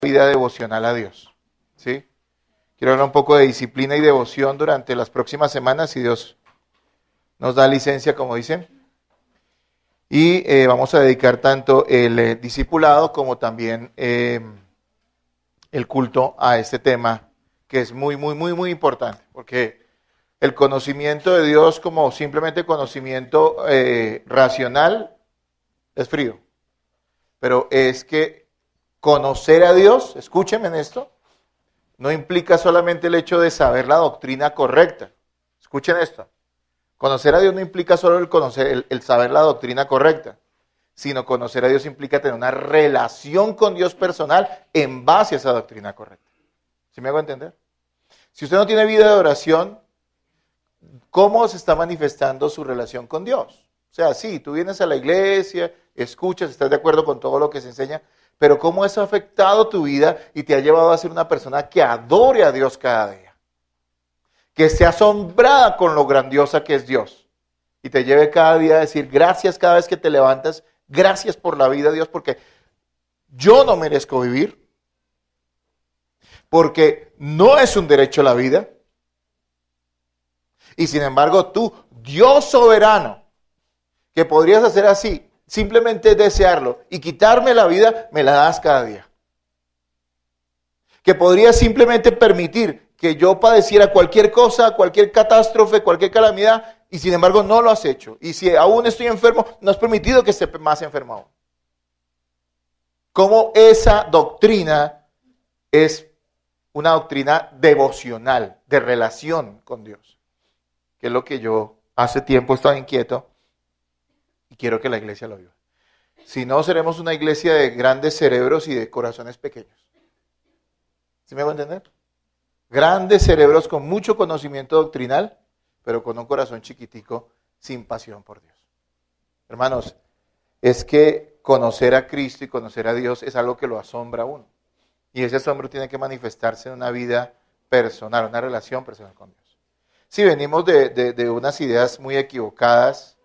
vida devocional a Dios, ¿sí? Quiero hablar un poco de disciplina y devoción durante las próximas semanas, si Dios nos da licencia, como dicen. Y vamos a dedicar tanto el discipulado como también el culto a este tema, que es muy importante, porque el conocimiento de Dios como simplemente conocimiento racional es frío. Pero es que conocer a Dios, escúchenme en esto, no implica solamente el hecho de saber la doctrina correcta. Escuchen esto. Conocer a Dios no implica solo el saber la doctrina correcta, sino conocer a Dios implica tener una relación con Dios personal en base a esa doctrina correcta. ¿Sí me hago entender? Si usted no tiene vida de oración, ¿cómo se está manifestando su relación con Dios? O sea, sí, tú vienes a la iglesia, escuchas, estás de acuerdo con todo lo que se enseña, pero ¿cómo eso ha afectado tu vida y te ha llevado a ser una persona que adore a Dios cada día? Que esté asombrada con lo grandiosa que es Dios y te lleve cada día a decir gracias cada vez que te levantas, gracias por la vida, Dios, porque yo no merezco vivir, porque no es un derecho la vida. Y sin embargo tú, Dios soberano, que podrías hacer así, simplemente desearlo y quitarme la vida, me la das cada día. Que podrías simplemente permitir que yo padeciera cualquier cosa, cualquier catástrofe, cualquier calamidad, y sin embargo no lo has hecho. Y si aún estoy enfermo, no has permitido que esté más enfermo aún. ¿Cómo esa doctrina es una doctrina devocional, de relación con Dios? Que es lo que yo hace tiempo estaba inquieto y quiero que la iglesia lo viva. Si no, seremos una iglesia de grandes cerebros y de corazones pequeños. ¿Sí me voy a entender? Grandes cerebros con mucho conocimiento doctrinal, pero con un corazón chiquitico sin pasión por Dios. Hermanos, es que conocer a Cristo y conocer a Dios es algo que lo asombra a uno. Y ese asombro tiene que manifestarse en una vida personal, una relación personal con Dios. Si venimos de unas ideas muy equivocadas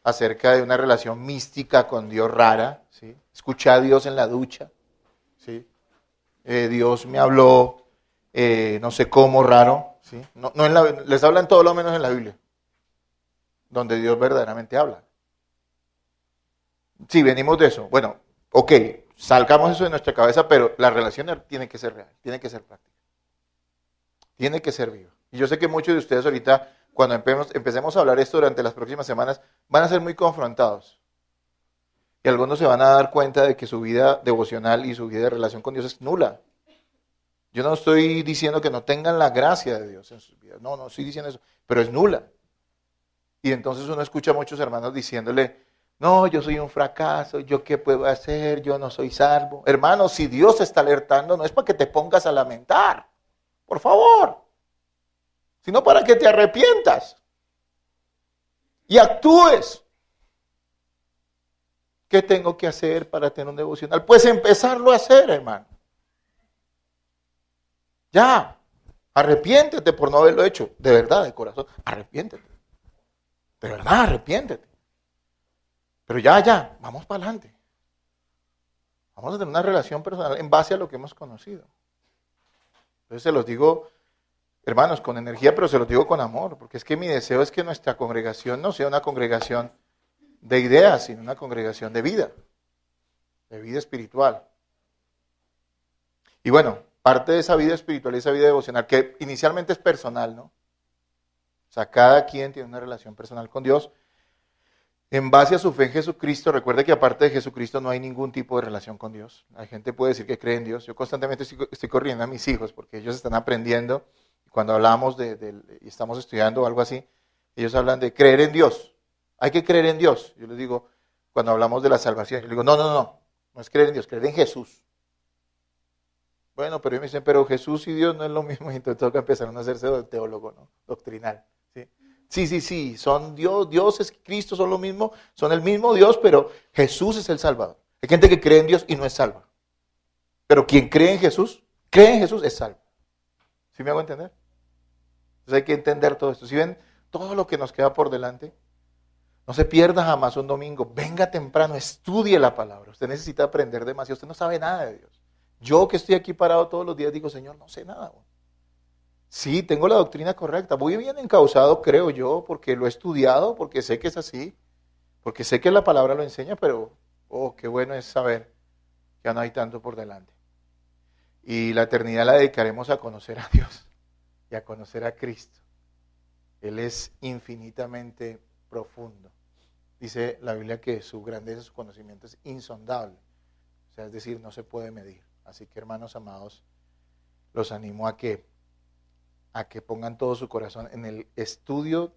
acerca de una relación mística con Dios rara, ¿sí? Escuché a Dios en la ducha, ¿sí? Dios me habló, no sé cómo, raro, ¿sí? Les hablan todo lo menos en la Biblia, donde Dios verdaderamente habla. Si venimos de eso, bueno, ok, salgamos eso de nuestra cabeza, pero la relación tiene que ser real, tiene que ser práctica, tiene que ser viva. Y yo sé que muchos de ustedes ahorita, cuando empecemos a hablar esto durante las próximas semanas, van a ser muy confrontados. Y algunos se van a dar cuenta de que su vida devocional y su vida de relación con Dios es nula. Yo no estoy diciendo que no tengan la gracia de Dios en sus vidas. No estoy diciendo eso, pero es nula. Y entonces uno escucha a muchos hermanos diciéndole, no, yo soy un fracaso, ¿yo qué puedo hacer? Yo no soy salvo. Hermano, si Dios te está alertando, no es para que te pongas a lamentar, por favor, sino para que te arrepientas y actúes. ¿Qué tengo que hacer para tener un devocional? Pues empezarlo a hacer, hermano. Ya, arrepiéntete por no haberlo hecho, de verdad, de corazón, arrepiéntete. De verdad, arrepiéntete. Pero ya, vamos para adelante. Vamos a tener una relación personal en base a lo que hemos conocido. Entonces se los digo, hermanos, con energía, pero se los digo con amor, porque es que mi deseo es que nuestra congregación no sea una congregación de ideas, sino una congregación de vida espiritual. Y bueno, parte de esa vida espiritual y esa vida devocional, que inicialmente es personal, ¿no? O sea, cada quien tiene una relación personal con Dios en base a su fe en Jesucristo. Recuerde que aparte de Jesucristo no hay ningún tipo de relación con Dios. La gente puede decir que cree en Dios. Yo constantemente estoy corriendo a mis hijos porque ellos están aprendiendo. Cuando hablamos y estamos estudiando o algo así, ellos hablan de creer en Dios. Hay que creer en Dios. Yo les digo, cuando hablamos de la salvación, yo les digo, no es creer en Dios, creer en Jesús. Bueno, pero ellos me dicen, pero Jesús y Dios no es lo mismo, y entonces tengo que empezar a hacerse teólogo, ¿no? Doctrinal. Sí, son Dios es Cristo, son lo mismo, son el mismo Dios, pero Jesús es el Salvador. Hay gente que cree en Dios y no es salva. Pero quien cree en Jesús, es salvo. ¿Sí me hago entender? Entonces hay que entender todo esto. Si ven todo lo que nos queda por delante, no se pierda jamás un domingo, venga temprano, estudie la palabra. Usted necesita aprender demasiado, usted no sabe nada de Dios. Yo que estoy aquí parado todos los días digo, Señor, no sé nada. Sí, tengo la doctrina correcta, voy bien encauzado, creo yo, porque lo he estudiado, porque sé que es así, porque sé que la palabra lo enseña, pero, oh, qué bueno es saber que ya no hay tanto por delante. Y la eternidad la dedicaremos a conocer a Dios y a conocer a Cristo. Él es infinitamente profundo. Dice la Biblia que su grandeza, su conocimiento es insondable. O sea, es decir, no se puede medir. Así que, hermanos amados, los animo a que pongan todo su corazón en el estudio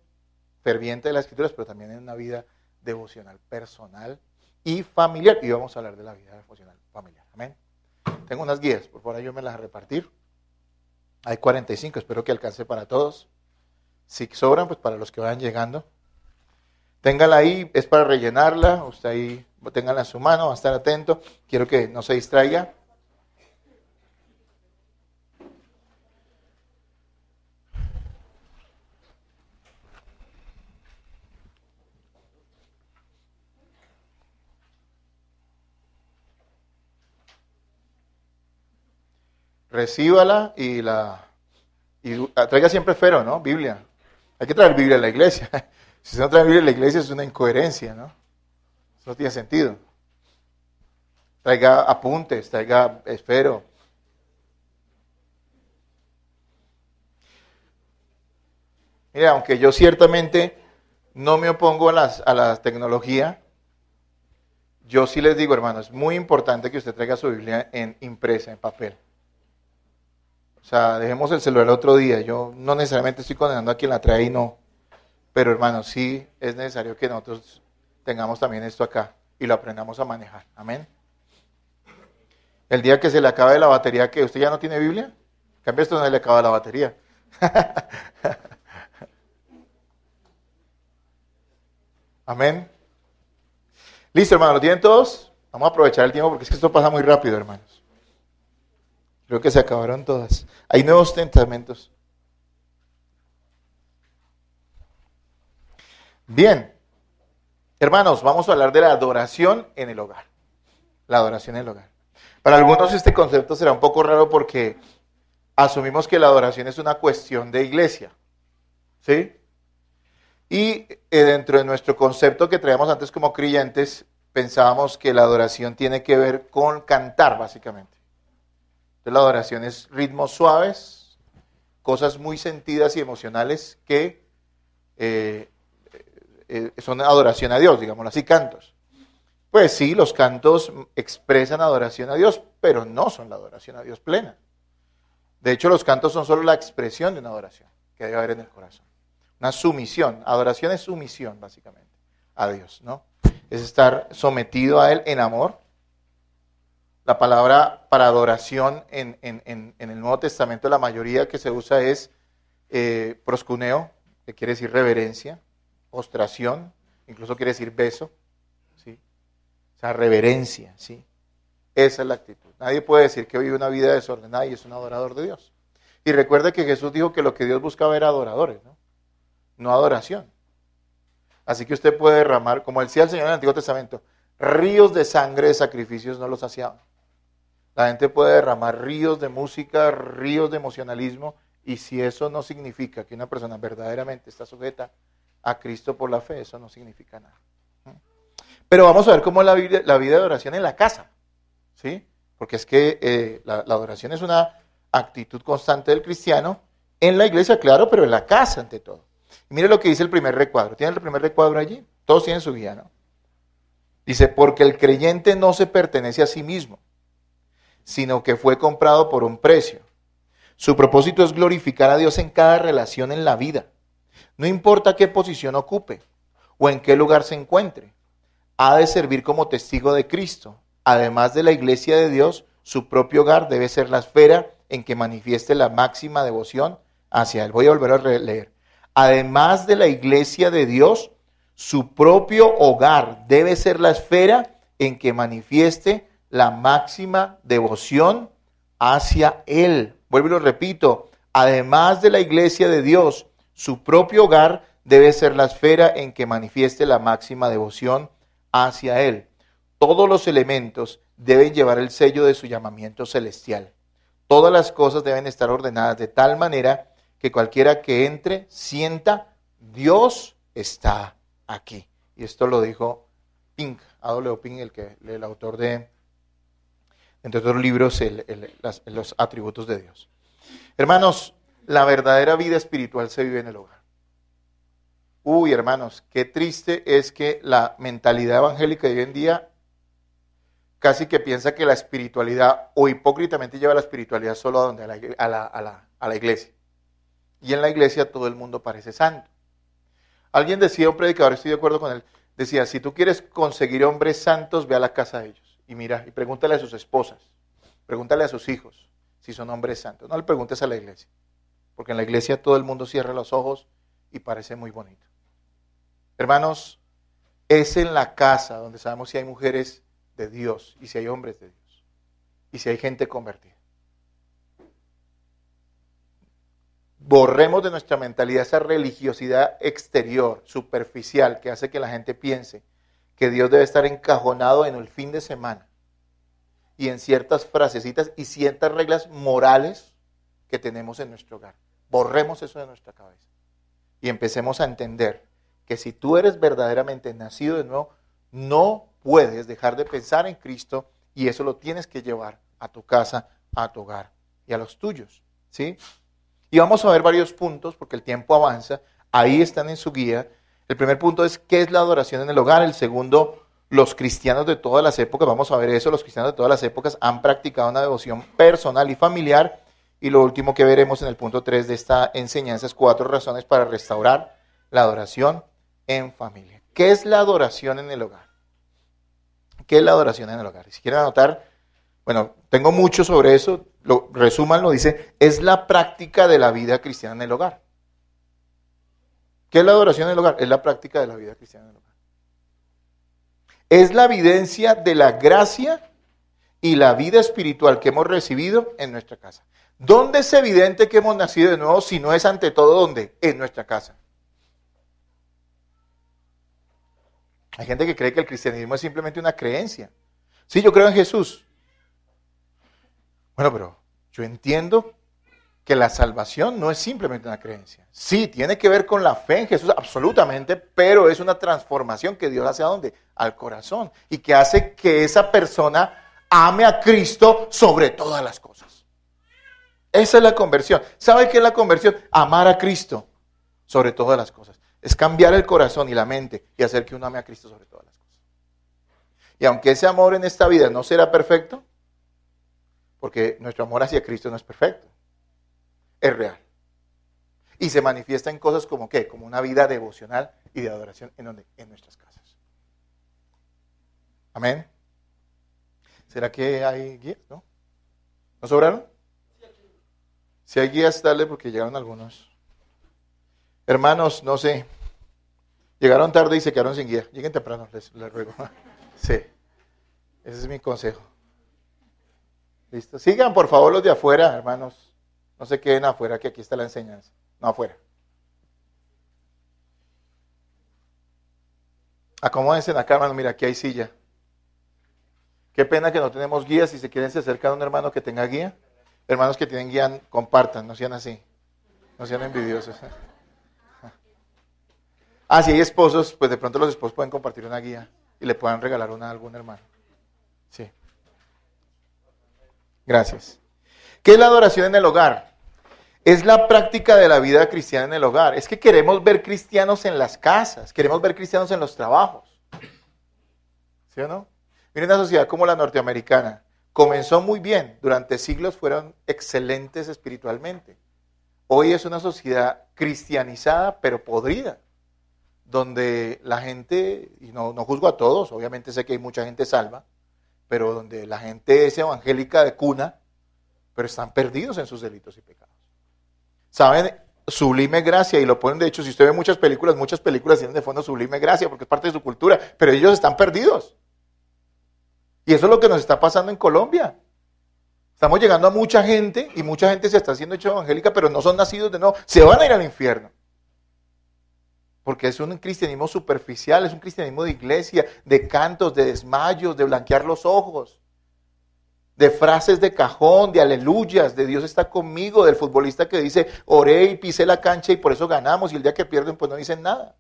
ferviente de las Escrituras, pero también en una vida devocional personal y familiar. Y vamos a hablar de la vida devocional familiar. Amén. Tengo unas guías, por favor, ayúdenme a las repartir. Hay 45, espero que alcance para todos. Si sobran, pues para los que vayan llegando. Ténganla ahí, es para rellenarla. Usted ahí, ténganla en su mano, va a estar atento. Quiero que no se distraiga. Recíbala y traiga siempre esfero, ¿no? Biblia. Hay que traer Biblia a la iglesia. Si no trae Biblia a la iglesia es una incoherencia, ¿no? Eso no tiene sentido. Traiga apuntes, traiga esfero. Mira, aunque yo ciertamente no me opongo a la tecnología, yo sí les digo, hermano, es muy importante que usted traiga su Biblia impresa, en papel. O sea, dejemos el celular otro día. Yo no necesariamente estoy condenando a quien la trae y no. Pero, hermano, sí es necesario que nosotros tengamos también esto acá y lo aprendamos a manejar. Amén. El día que se le acabe la batería, ¿qué? ¿Usted ya no tiene Biblia? En cambio, esto no le acaba la batería. Amén. Listo, hermano, ¿lo tienen todos? Vamos a aprovechar el tiempo porque es que esto pasa muy rápido, hermanos. Creo que se acabaron todas. Hay nuevos testamentos. Bien, hermanos, vamos a hablar de la adoración en el hogar. La adoración en el hogar. Para algunos este concepto será un poco raro porque asumimos que la adoración es una cuestión de iglesia. ¿Sí? Y dentro de nuestro concepto que traíamos antes como creyentes, pensábamos que la adoración tiene que ver con cantar, básicamente. Entonces la adoración es ritmos suaves, cosas muy sentidas y emocionales que son adoración a Dios, digámoslo así, cantos. Pues sí, los cantos expresan adoración a Dios, pero no son la adoración a Dios plena. De hecho, los cantos son solo la expresión de una adoración que debe haber en el corazón. Una sumisión. Adoración es sumisión, básicamente, a Dios, ¿no? Es estar sometido a Él en amor. La palabra para adoración en el Nuevo Testamento, la mayoría que se usa es proscuneo, que quiere decir reverencia, postración, incluso quiere decir beso, ¿sí? O sea, reverencia, ¿sí? Esa es la actitud. Nadie puede decir que vive una vida desordenada y es un adorador de Dios. Y recuerde que Jesús dijo que lo que Dios buscaba era adoradores, ¿no? No adoración. Así que usted puede derramar, como decía el Señor en el Antiguo Testamento, ríos de sangre de sacrificios no los saciaban. La gente puede derramar ríos de música, ríos de emocionalismo, y si eso no significa que una persona verdaderamente está sujeta a Cristo por la fe, eso no significa nada. Pero vamos a ver cómo es la vida de oración en la casa, ¿sí? Porque es que la adoración es una actitud constante del cristiano, en la iglesia, claro, pero en la casa ante todo. Y mire lo que dice el primer recuadro. ¿Tienen el primer recuadro allí? Todos tienen su guía, ¿no? Dice, porque el creyente no se pertenece a sí mismo, sino que fue comprado por un precio. Su propósito es glorificar a Dios en cada relación en la vida. No importa qué posición ocupe o en qué lugar se encuentre, ha de servir como testigo de Cristo. Además de la iglesia de Dios, su propio hogar debe ser la esfera en que manifieste la máxima devoción hacia Él. Voy a volver a leer. Además de la iglesia de Dios, su propio hogar debe ser la esfera en que manifieste la máxima devoción hacia Él. Vuelvo y lo repito. Además de la iglesia de Dios, su propio hogar debe ser la esfera en que manifieste la máxima devoción hacia Él. Todos los elementos deben llevar el sello de su llamamiento celestial. Todas las cosas deben estar ordenadas de tal manera que cualquiera que entre sienta, Dios está aquí. Y esto lo dijo Pink, A.W. Pink, el autor de, entre otros libros, los atributos de Dios. Hermanos, la verdadera vida espiritual se vive en el hogar. Uy, hermanos, qué triste es que la mentalidad evangélica de hoy en día casi que piensa que la espiritualidad, o hipócritamente lleva la espiritualidad solo a donde a la iglesia. Y en la iglesia todo el mundo parece santo. Alguien decía, un predicador, estoy de acuerdo con él, decía, si tú quieres conseguir hombres santos, ve a la casa de ellos. Y mira, y pregúntale a sus esposas, pregúntale a sus hijos si son hombres santos. No le preguntes a la iglesia, porque en la iglesia todo el mundo cierra los ojos y parece muy bonito. Hermanos, es en la casa donde sabemos si hay mujeres de Dios y si hay hombres de Dios y si hay gente convertida. Borremos de nuestra mentalidad esa religiosidad exterior, superficial, que hace que la gente piense que Dios debe estar encajonado en el fin de semana y en ciertas frasecitas y ciertas reglas morales que tenemos en nuestro hogar. Borremos eso de nuestra cabeza y empecemos a entender que si tú eres verdaderamente nacido de nuevo, no puedes dejar de pensar en Cristo y eso lo tienes que llevar a tu casa, a tu hogar y a los tuyos, ¿sí? Y vamos a ver varios puntos porque el tiempo avanza. Ahí están en su guía. El primer punto es ¿qué es la adoración en el hogar? El segundo, los cristianos de todas las épocas. Vamos a ver eso. Los cristianos de todas las épocas han practicado una devoción personal y familiar. Y lo último que veremos en el punto 3 de esta enseñanza es 4 razones para restaurar la adoración en familia. ¿Qué es la adoración en el hogar? ¿Qué es la adoración en el hogar? Si quieren anotar, bueno, tengo mucho sobre eso, resúmanlo, dice, es la práctica de la vida cristiana en el hogar. ¿Qué es la adoración en el hogar? Es la práctica de la vida cristiana en el hogar. Es la evidencia de la gracia y la vida espiritual que hemos recibido en nuestra casa. ¿Dónde es evidente que hemos nacido de nuevo si no es ante todo dónde? En nuestra casa. Hay gente que cree que el cristianismo es simplemente una creencia. Sí, yo creo en Jesús. Bueno, pero yo entiendo que la salvación no es simplemente una creencia. Sí, tiene que ver con la fe en Jesús, absolutamente, pero es una transformación que Dios hace ¿a dónde? Al corazón. Y que hace que esa persona ame a Cristo sobre todas las cosas. Esa es la conversión. ¿Sabe qué es la conversión? Amar a Cristo sobre todas las cosas. Es cambiar el corazón y la mente y hacer que uno ame a Cristo sobre todas las cosas. Y aunque ese amor en esta vida no será perfecto, porque nuestro amor hacia Cristo no es perfecto, es real. Y se manifiesta en cosas como ¿qué? Como una vida devocional y de adoración. ¿En dónde? En nuestras casas. Amén. ¿Será que hay guías? ¿No? ¿No sobraron? Si hay guías, dale porque llegaron algunos. Hermanos, no sé, llegaron tarde y se quedaron sin guía. Lleguen temprano, les ruego. Sí, ese es mi consejo. ¿Listo? Sigan, por favor, los de afuera, hermanos. No se queden afuera, que aquí está la enseñanza. No afuera. Acomódense acá, hermano. Mira, aquí hay silla. Qué pena que no tenemos guías. Si se quieren se acercan a un hermano que tenga guía. Hermanos que tienen guía, compartan, no sean así. No sean envidiosos. Si hay esposos, pues de pronto los esposos pueden compartir una guía y le puedan regalar una a algún hermano. Sí. Gracias. ¿Qué es la adoración en el hogar? Es la práctica de la vida cristiana en el hogar. Es que queremos ver cristianos en las casas, queremos ver cristianos en los trabajos. ¿Sí o no? Miren una sociedad como la norteamericana. Comenzó muy bien, durante siglos fueron excelentes espiritualmente. Hoy es una sociedad cristianizada, pero podrida, donde la gente, y no juzgo a todos, obviamente sé que hay mucha gente salva, pero donde la gente es evangélica de cuna, pero están perdidos en sus delitos y pecados. ¿Saben? Sublime gracia, y lo ponen, de hecho, si usted ve muchas películas tienen de fondo sublime gracia, porque es parte de su cultura, pero ellos están perdidos. Y eso es lo que nos está pasando en Colombia. Estamos llegando a mucha gente, y mucha gente se está haciendo hecha evangélica, pero no son nacidos de nuevo, se van a ir al infierno. Porque es un cristianismo superficial, es un cristianismo de iglesia, de cantos, de desmayos, de blanquear los ojos. de frases de cajón, de aleluyas, de Dios está conmigo, del futbolista que dice, oré y pisé la cancha y por eso ganamos, y el día que pierden pues no dicen nada.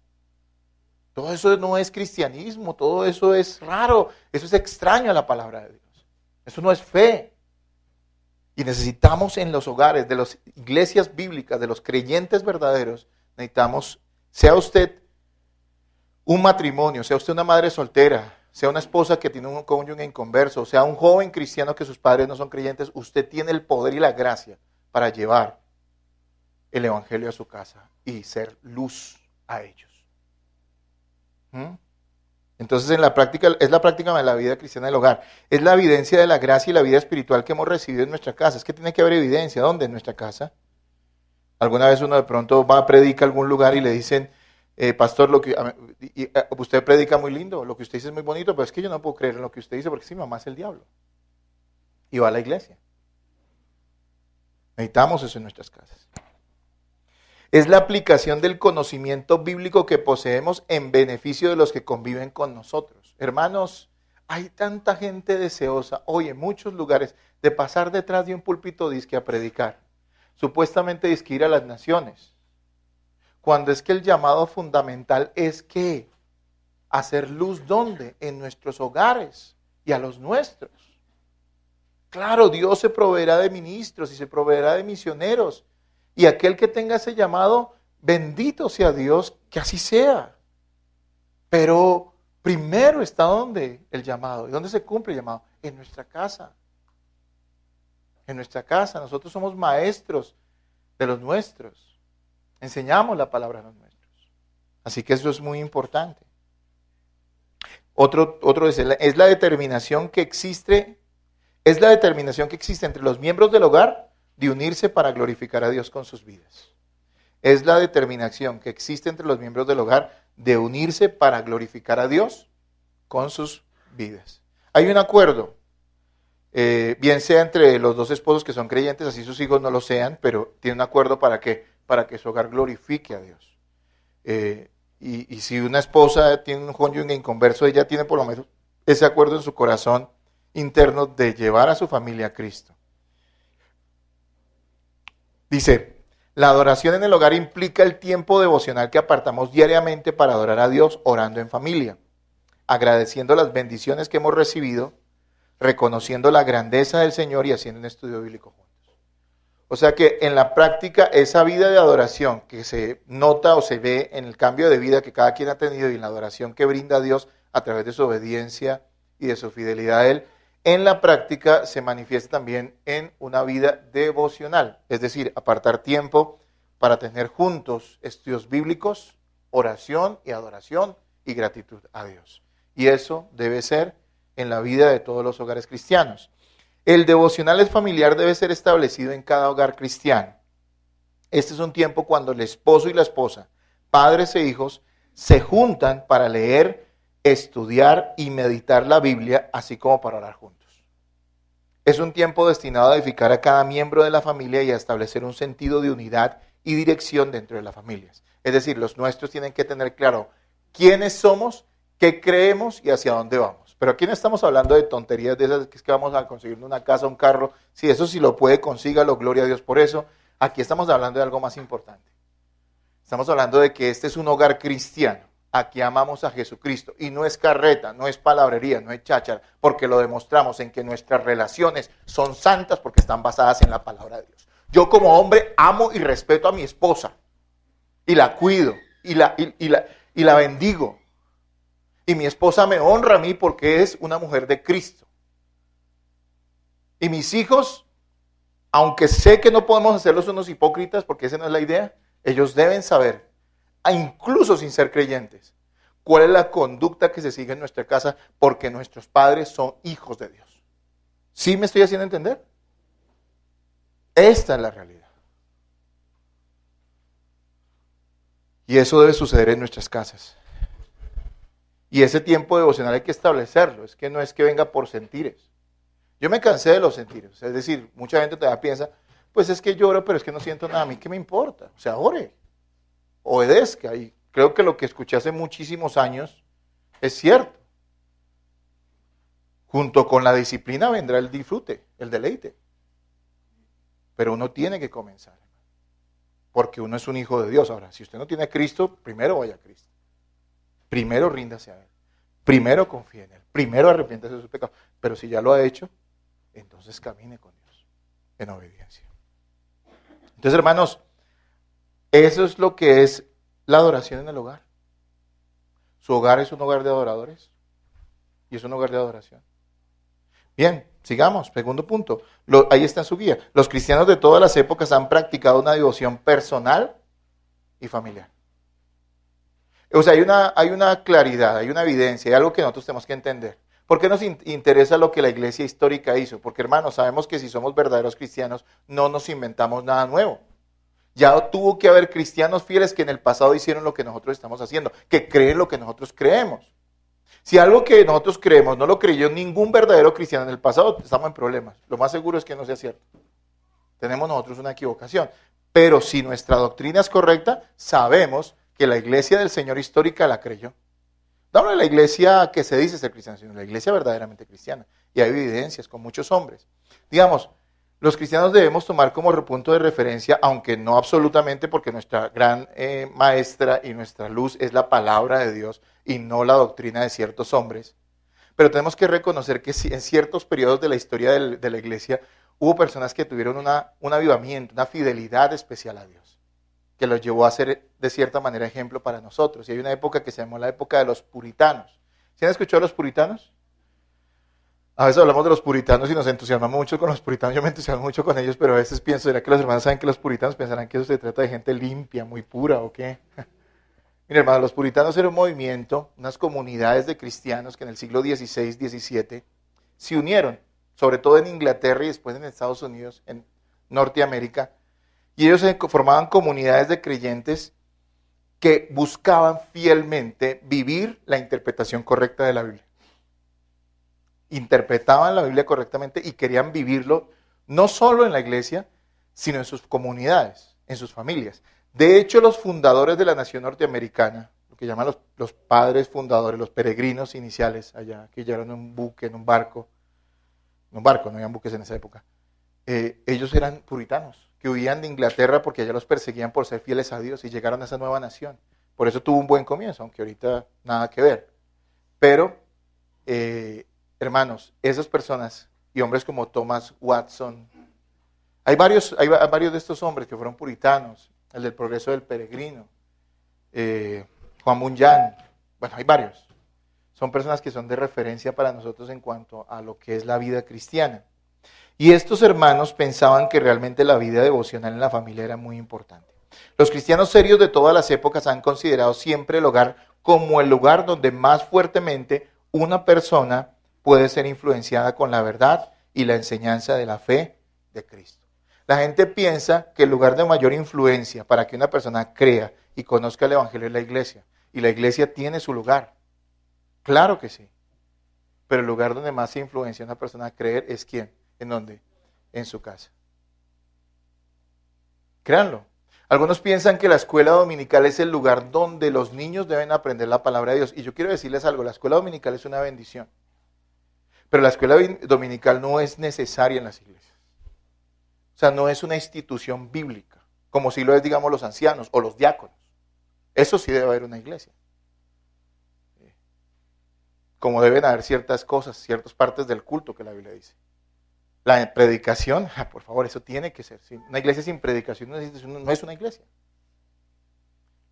Todo eso no es cristianismo, todo eso es raro, eso es extraño a la palabra de Dios. Eso no es fe. Y necesitamos en los hogares de las iglesias bíblicas, de los creyentes verdaderos, necesitamos, sea usted un matrimonio, sea usted una madre soltera, sea una esposa que tiene un cónyuge inconverso, sea un joven cristiano que sus padres no son creyentes, usted tiene el poder y la gracia para llevar el evangelio a su casa y ser luz a ellos. Entonces en la práctica, es la práctica de la vida cristiana del hogar, es la evidencia de la gracia y la vida espiritual que hemos recibido en nuestra casa. Es que tiene que haber evidencia. ¿Dónde? En nuestra casa. Alguna vez uno de pronto va a predicar a algún lugar y le dicen, pastor, usted predica muy lindo, lo que usted dice es muy bonito, pero es que yo no puedo creer en lo que usted dice porque sí, mamá es el diablo. Y va a la iglesia. Necesitamos eso en nuestras casas. Es la aplicación del conocimiento bíblico que poseemos en beneficio de los que conviven con nosotros. Hermanos, hay tanta gente deseosa hoy en muchos lugares de pasar detrás de un púlpito disque a predicar. Supuestamente disque ir a las naciones. Cuando es que el llamado fundamental es que hacer luz, ¿dónde? En nuestros hogares y a los nuestros. Claro, Dios se proveerá de ministros y se proveerá de misioneros. Y aquel que tenga ese llamado, bendito sea Dios, que así sea. Pero primero está ¿dónde? El llamado. ¿Y dónde se cumple el llamado? En nuestra casa. En nuestra casa. Nosotros somos maestros de los nuestros. Enseñamos la palabra a los nuestros. Así que eso es muy importante. Otro es la determinación que existe. Es la determinación que existe entre los miembros del hogar de unirse para glorificar a Dios con sus vidas. Es la determinación que existe entre los miembros del hogar de unirse para glorificar a Dios con sus vidas. Hay un acuerdo, bien sea entre los dos esposos que son creyentes, así sus hijos no lo sean, pero tiene un acuerdo para que su hogar glorifique a Dios. Y si una esposa tiene un cónyuge inconverso, ella tiene por lo menos ese acuerdo en su corazón interno de llevar a su familia a Cristo. Dice, la adoración en el hogar implica el tiempo devocional que apartamos diariamente para adorar a Dios orando en familia, agradeciendo las bendiciones que hemos recibido, reconociendo la grandeza del Señor y haciendo un estudio bíblico juntos. O sea que en la práctica esa vida de adoración que se nota o se ve en el cambio de vida que cada quien ha tenido y en la adoración que brinda a Dios a través de su obediencia y de su fidelidad a Él, en la práctica se manifiesta también en una vida devocional, es decir, apartar tiempo para tener juntos estudios bíblicos, oración y adoración y gratitud a Dios. Y eso debe ser en la vida de todos los hogares cristianos. El devocional familiar debe ser establecido en cada hogar cristiano. Este es un tiempo cuando el esposo y la esposa, padres e hijos, se juntan para leer, estudiar y meditar la Biblia, así como para orar juntos. Es un tiempo destinado a edificar a cada miembro de la familia y a establecer un sentido de unidad y dirección dentro de las familias. Es decir, los nuestros tienen que tener claro quiénes somos, qué creemos y hacia dónde vamos. Pero aquí no estamos hablando de tonterías de esas que es que vamos a conseguir una casa, un carro. Si eso sí lo puede, consígalo, gloria a Dios por eso. Aquí estamos hablando de algo más importante. Estamos hablando de que este es un hogar cristiano. Aquí amamos a Jesucristo y no es carreta, no es palabrería, no es cháchara, porque lo demostramos en que nuestras relaciones son santas porque están basadas en la palabra de Dios. Yo como hombre amo y respeto a mi esposa y la cuido y la bendigo. Y mi esposa me honra a mí porque es una mujer de Cristo. Y mis hijos, aunque sé que no podemos hacerlos unos hipócritas porque esa no es la idea, ellos deben saber, incluso sin ser creyentes, cuál es la conducta que se sigue en nuestra casa porque nuestros padres son hijos de Dios. ¿Sí me estoy haciendo entender? Esta es la realidad. Y eso debe suceder en nuestras casas. Y ese tiempo devocional hay que establecerlo. Es que no es que venga por sentires. Yo me cansé de los sentires. Es decir, mucha gente todavía piensa, pues es que lloro, pero es que no siento nada. ¿A mí qué me importa? O sea, ore. Obedezca. Y creo que lo que escuché hace muchísimos años es cierto. Junto con la disciplina vendrá el disfrute, el deleite. Pero uno tiene que comenzar. Porque uno es un hijo de Dios. Ahora, si usted no tiene a Cristo, primero vaya a Cristo. Primero ríndase a Él. Primero confíe en Él. Primero arrepiéntase de sus pecados. Pero si ya lo ha hecho, entonces camine con Dios en obediencia. Entonces, hermanos, eso es lo que es la adoración en el hogar. Su hogar es un hogar de adoradores y es un hogar de adoración. Bien, sigamos. Segundo punto. Ahí está en su guía. Los cristianos de todas las épocas han practicado una devoción personal y familiar. O sea, hay una claridad, hay una evidencia, hay algo que nosotros tenemos que entender. ¿Por qué nos interesa lo que la iglesia histórica hizo? Porque, hermanos, sabemos que si somos verdaderos cristianos, no nos inventamos nada nuevo. Ya tuvo que haber cristianos fieles que en el pasado hicieron lo que nosotros estamos haciendo, que creen lo que nosotros creemos. Si algo que nosotros creemos no lo creyó ningún verdadero cristiano en el pasado, estamos en problemas. Lo más seguro es que no sea cierto. Tenemos nosotros una equivocación. Pero si nuestra doctrina es correcta, sabemos que la iglesia del Señor histórica la creyó. No hablo de la iglesia que se dice ser cristiana, sino la iglesia verdaderamente cristiana. Y hay evidencias con muchos hombres. Digamos, los cristianos debemos tomar como punto de referencia, aunque no absolutamente, porque nuestra gran maestra y nuestra luz es la palabra de Dios y no la doctrina de ciertos hombres. Pero tenemos que reconocer que en ciertos periodos de la historia de la iglesia hubo personas que tuvieron un avivamiento, una fidelidad especial a Dios, que los llevó a ser de cierta manera ejemplo para nosotros. Y hay una época que se llamó la época de los puritanos. ¿Sí han escuchado a los puritanos? A veces hablamos de los puritanos y nos entusiasmamos mucho con los puritanos. Yo me entusiasmo mucho con ellos, pero a veces pienso, ¿será que los hermanos saben que los puritanos pensarán que eso se trata de gente limpia, muy pura o qué? Mira, hermanos, los puritanos eran un movimiento, unas comunidades de cristianos que en el siglo XVI, XVII se unieron, sobre todo en Inglaterra y después en Estados Unidos, en Norteamérica, y ellos formaban comunidades de creyentes que buscaban fielmente vivir la interpretación correcta de la Biblia. Interpretaban la Biblia correctamente y querían vivirlo no solo en la iglesia, sino en sus comunidades, en sus familias. De hecho, los fundadores de la nación norteamericana, lo que llaman los padres fundadores, los peregrinos iniciales allá, que llegaron en un buque, en un barco, no habían buques en esa época, ellos eran puritanos, que huían de Inglaterra porque allá los perseguían por ser fieles a Dios y llegaron a esa nueva nación. Por eso tuvo un buen comienzo, aunque ahorita nada que ver. Pero, hermanos, esas personas y hombres como Thomas Watson, hay varios de estos hombres que fueron puritanos, el del progreso del peregrino, Juan Bunyan, bueno, hay varios. Son personas que son de referencia para nosotros en cuanto a lo que es la vida cristiana. Y estos hermanos pensaban que realmente la vida devocional en la familia era muy importante. Los cristianos serios de todas las épocas han considerado siempre el hogar como el lugar donde más fuertemente una persona puede ser influenciada con la verdad y la enseñanza de la fe de Cristo. La gente piensa que el lugar de mayor influencia para que una persona crea y conozca el Evangelio es la iglesia. Y la iglesia tiene su lugar. Claro que sí. Pero el lugar donde más se influencia a una persona a creer es ¿quién? ¿En dónde? En su casa. Créanlo. Algunos piensan que la escuela dominical es el lugar donde los niños deben aprender la palabra de Dios. Y yo quiero decirles algo, la escuela dominical es una bendición. Pero la escuela dominical no es necesaria en las iglesias. O sea, no es una institución bíblica, como si lo es, digamos, los ancianos o los diáconos. Eso sí debe haber una iglesia. Como deben haber ciertas cosas, ciertas partes del culto que la Biblia dice. La predicación, por favor, eso tiene que ser. Una iglesia sin predicación no es una iglesia.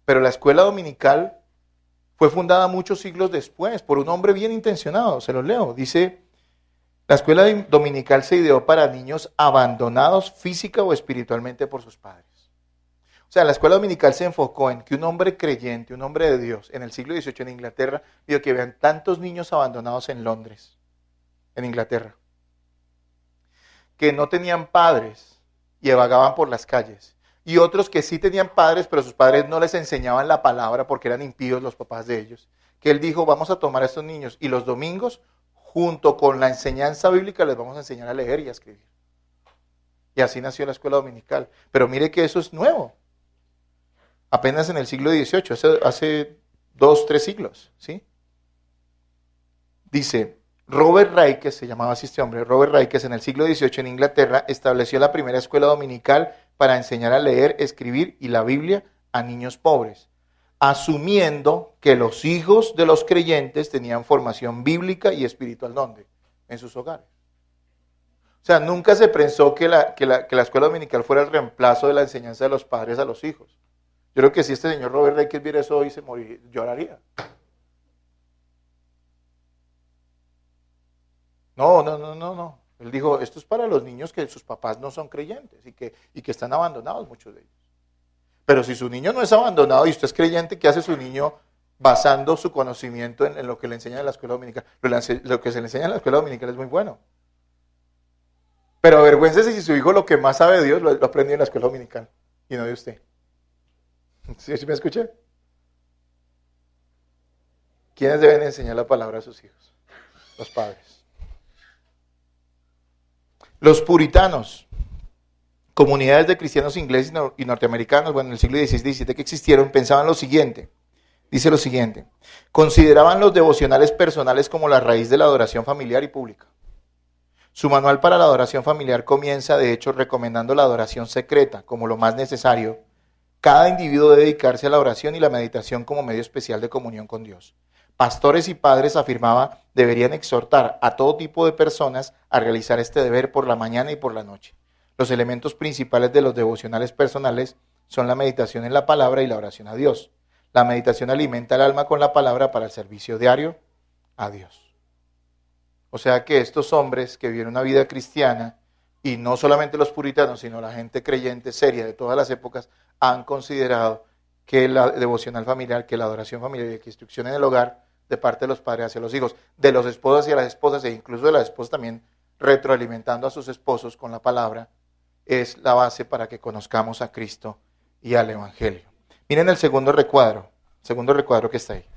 Pero la escuela dominical fue fundada muchos siglos después por un hombre bien intencionado. Se los leo. Dice, la escuela dominical se ideó para niños abandonados física o espiritualmente por sus padres. O sea, la escuela dominical se enfocó en que un hombre creyente, un hombre de Dios, en el siglo XVIII en Inglaterra, vio que vean tantos niños abandonados en Londres, en Inglaterra, que no tenían padres y vagaban por las calles. Y otros que sí tenían padres, pero sus padres no les enseñaban la palabra porque eran impíos los papás de ellos. Que él dijo, vamos a tomar a estos niños y los domingos, junto con la enseñanza bíblica, les vamos a enseñar a leer y a escribir. Y así nació la escuela dominical. Pero mire que eso es nuevo. Apenas en el siglo XVIII, hace 2, 3 siglos, ¿sí? Dice, Robert Raikes, se llamaba así este hombre, Robert Raikes, en el siglo XVIII en Inglaterra, estableció la primera escuela dominical para enseñar a leer, escribir y la Biblia a niños pobres, asumiendo que los hijos de los creyentes tenían formación bíblica y espiritual. ¿Dónde? En sus hogares. O sea, nunca se pensó que la escuela dominical fuera el reemplazo de la enseñanza de los padres a los hijos. Yo creo que si este señor Robert Raikes viera eso hoy, lloraría. No. Él dijo, esto es para los niños que sus papás no son creyentes y que están abandonados muchos de ellos. Pero si su niño no es abandonado y usted es creyente, ¿qué hace su niño basando su conocimiento en lo que le enseñan en la escuela dominical? Lo que se le enseña en la escuela dominical es muy bueno. Pero avergüéncese si su hijo lo que más sabe de Dios lo aprendió en la escuela dominical y no de usted. ¿Sí me escuché? ¿Quiénes deben enseñar la palabra a sus hijos? Los padres. Los puritanos, comunidades de cristianos ingleses y norteamericanos, bueno, en el siglo XVI y XVII que existieron, pensaban lo siguiente. Dice lo siguiente: consideraban los devocionales personales como la raíz de la adoración familiar y pública. Su manual para la adoración familiar comienza, de hecho, recomendando la adoración secreta como lo más necesario. Cada individuo debe dedicarse a la oración y la meditación como medio especial de comunión con Dios. Pastores y padres, afirmaba, deberían exhortar a todo tipo de personas a realizar este deber por la mañana y por la noche. Los elementos principales de los devocionales personales son la meditación en la palabra y la oración a Dios. La meditación alimenta el alma con la palabra para el servicio diario a Dios. O sea que estos hombres que vivieron una vida cristiana, y no solamente los puritanos, sino la gente creyente seria de todas las épocas, han considerado que la devocional familiar, que la adoración familiar y que instrucción en el hogar de parte de los padres hacia los hijos, de los esposos hacia las esposas e incluso de las esposas también retroalimentando a sus esposos con la palabra, es la base para que conozcamos a Cristo y al Evangelio. Miren el segundo recuadro que está ahí.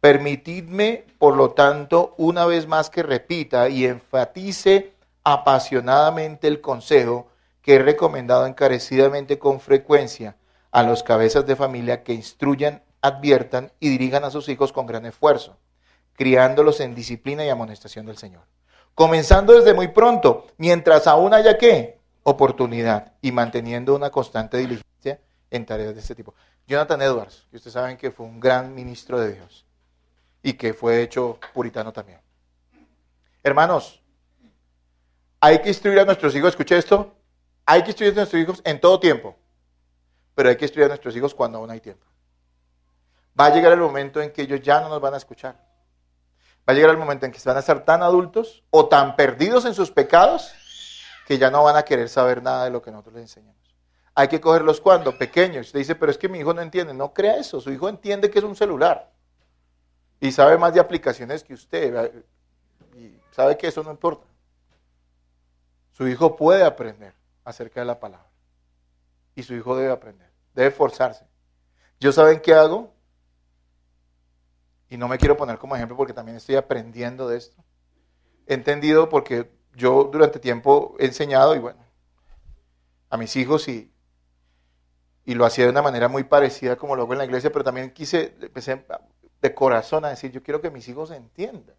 Permitidme, por lo tanto, una vez más que repita y enfatice apasionadamente el consejo que he recomendado encarecidamente con frecuencia a los cabezas de familia que instruyan, adviertan y dirijan a sus hijos con gran esfuerzo, criándolos en disciplina y amonestación del Señor. Comenzando desde muy pronto, mientras aún haya ¿qué? Oportunidad, y manteniendo una constante diligencia en tareas de este tipo. Jonathan Edwards, que ustedes saben que fue un gran ministro de Dios y que fue hecho puritano también. Hermanos, hay que instruir a nuestros hijos, escuche esto, hay que instruir a nuestros hijos en todo tiempo, pero hay que instruir a nuestros hijos cuando aún hay tiempo. Va a llegar el momento en que ellos ya no nos van a escuchar. Va a llegar el momento en que se van a estar tan adultos o tan perdidos en sus pecados que ya no van a querer saber nada de lo que nosotros les enseñamos. Hay que cogerlos cuando pequeños. Usted dice, pero es que mi hijo no entiende. No crea eso. Su hijo entiende que es un celular y sabe más de aplicaciones que usted y sabe que eso no importa. Su hijo puede aprender acerca de la palabra y su hijo debe aprender, debe esforzarse. ¿Yo saben qué hago? Y no me quiero poner como ejemplo porque también estoy aprendiendo de esto. He entendido porque yo durante tiempo he enseñado y bueno, a mis hijos y lo hacía de una manera muy parecida como lo hago en la iglesia, pero también empecé de corazón a decir, yo quiero que mis hijos entiendan.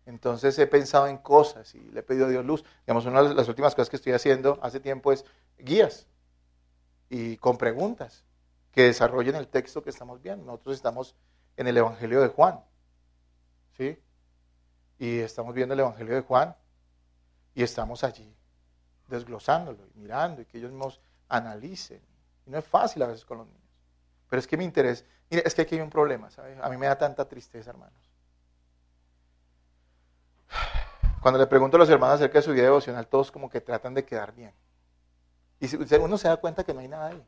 Entonces he pensado en cosas y le he pedido a Dios luz. Digamos, una de las últimas cosas que estoy haciendo hace tiempo es guías y con preguntas que desarrollen el texto que estamos viendo. Nosotros estamos en el Evangelio de Juan, ¿sí? Y estamos viendo el Evangelio de Juan y estamos allí desglosándolo y mirando y que ellos mismos analicen. Y no es fácil a veces con los niños. Pero es que mi interés, mire, es que aquí hay un problema, ¿sabes? A mí me da tanta tristeza, hermanos. Cuando le pregunto a los hermanos acerca de su vida devocional, todos como que tratan de quedar bien. Y uno se da cuenta que no hay nada ahí.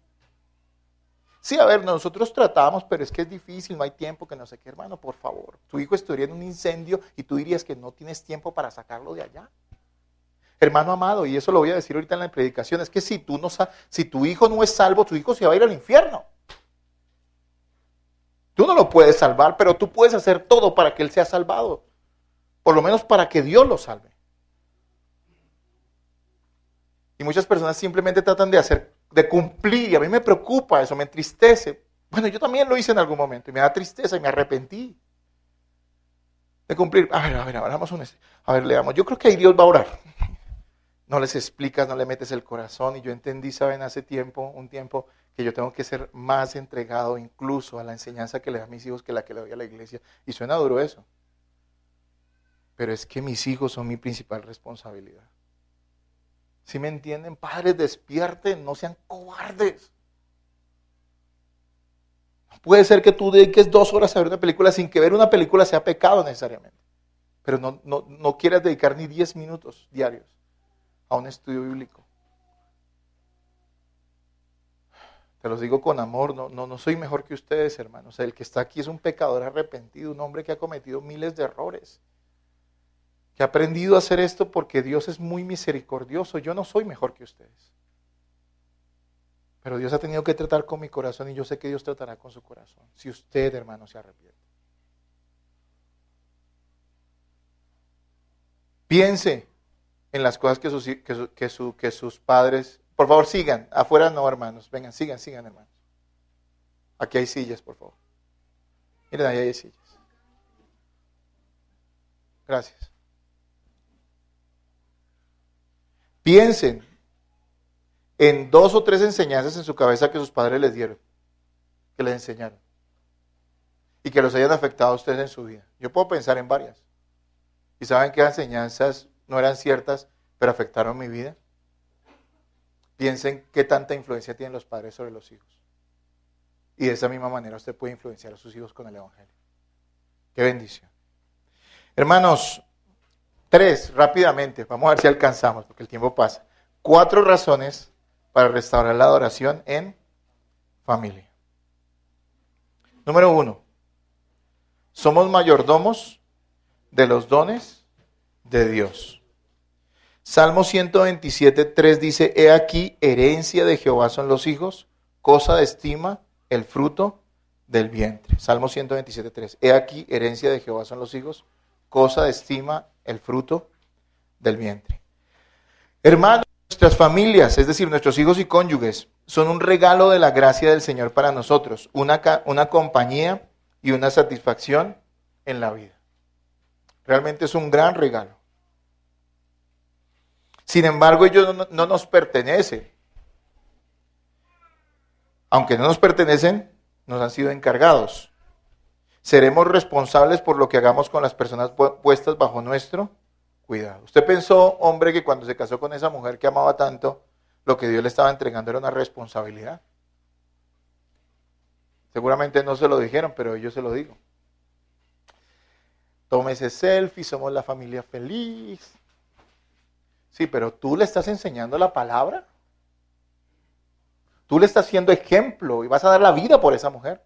Sí, a ver, nosotros tratamos, pero es que es difícil, no hay tiempo, que no sé qué, hermano, por favor. Tu hijo estuviera en un incendio y tú dirías que no tienes tiempo para sacarlo de allá. Hermano amado, y eso lo voy a decir ahorita en la predicación, es que si tu hijo no es salvo, tu hijo se va a ir al infierno. Tú no lo puedes salvar, pero tú puedes hacer todo para que él sea salvado. Por lo menos para que Dios lo salve. Y muchas personas simplemente tratan de cumplir, y a mí me preocupa eso, me entristece. Bueno, yo también lo hice en algún momento, y me da tristeza, y me arrepentí. de cumplir. A ver, hagamos un... A ver, leamos. Yo creo que ahí Dios va a orar. No les explicas, no le metes el corazón. Y yo entendí, saben, hace un tiempo, que yo tengo que ser más entregado incluso a la enseñanza que le da a mis hijos que la que le doy a la iglesia. Y suena duro eso. Pero es que mis hijos son mi principal responsabilidad. ¿Sí me entienden? Padres, despierten, no sean cobardes. No puede ser que tú dediques 2 horas a ver una película sin que ver una película sea pecado necesariamente. Pero no quieras dedicar ni 10 minutos diarios a un estudio bíblico. Te los digo con amor, no soy mejor que ustedes, hermanos. El que está aquí es un pecador arrepentido, un hombre que ha cometido miles de errores. Que ha aprendido a hacer esto porque Dios es muy misericordioso. Yo no soy mejor que ustedes. Pero Dios ha tenido que tratar con mi corazón y yo sé que Dios tratará con su corazón. Si usted, hermano, se arrepiente. Piense en las cosas que sus padres... Por favor, sigan. Afuera no, hermanos. Vengan, sigan, hermanos. Aquí hay sillas, por favor. Miren, ahí hay sillas. Gracias. Piensen en 2 o 3 enseñanzas en su cabeza que sus padres les dieron, que les enseñaron, y que los hayan afectado a ustedes en su vida. Yo puedo pensar en varias. ¿Y saben qué enseñanzas no eran ciertas, pero afectaron mi vida? Piensen qué tanta influencia tienen los padres sobre los hijos. Y de esa misma manera usted puede influenciar a sus hijos con el Evangelio. ¡Qué bendición! Hermanos, 3, rápidamente, vamos a ver si alcanzamos, porque el tiempo pasa. 4 razones para restaurar la adoración en familia. Número 1, somos mayordomos de los dones de Dios. Salmo 127:3 dice, he aquí, herencia de Jehová son los hijos, cosa de estima el fruto del vientre. Salmo 127:3, he aquí, herencia de Jehová son los hijos, cosa de estima el fruto del vientre. Hermanos, nuestras familias, es decir, nuestros hijos y cónyuges, son un regalo de la gracia del Señor para nosotros, una compañía y una satisfacción en la vida. Realmente es un gran regalo. Sin embargo, ellos no nos pertenecen. Aunque no nos pertenecen, nos han sido encargados. Seremos responsables por lo que hagamos con las personas puestas bajo nuestro cuidado. ¿Usted pensó, hombre, que cuando se casó con esa mujer que amaba tanto, lo que Dios le estaba entregando era una responsabilidad? Seguramente no se lo dijeron, pero yo se lo digo. Tome ese selfie, somos la familia feliz. Sí, pero tú le estás enseñando la palabra. Tú le estás siendo ejemplo y vas a dar la vida por esa mujer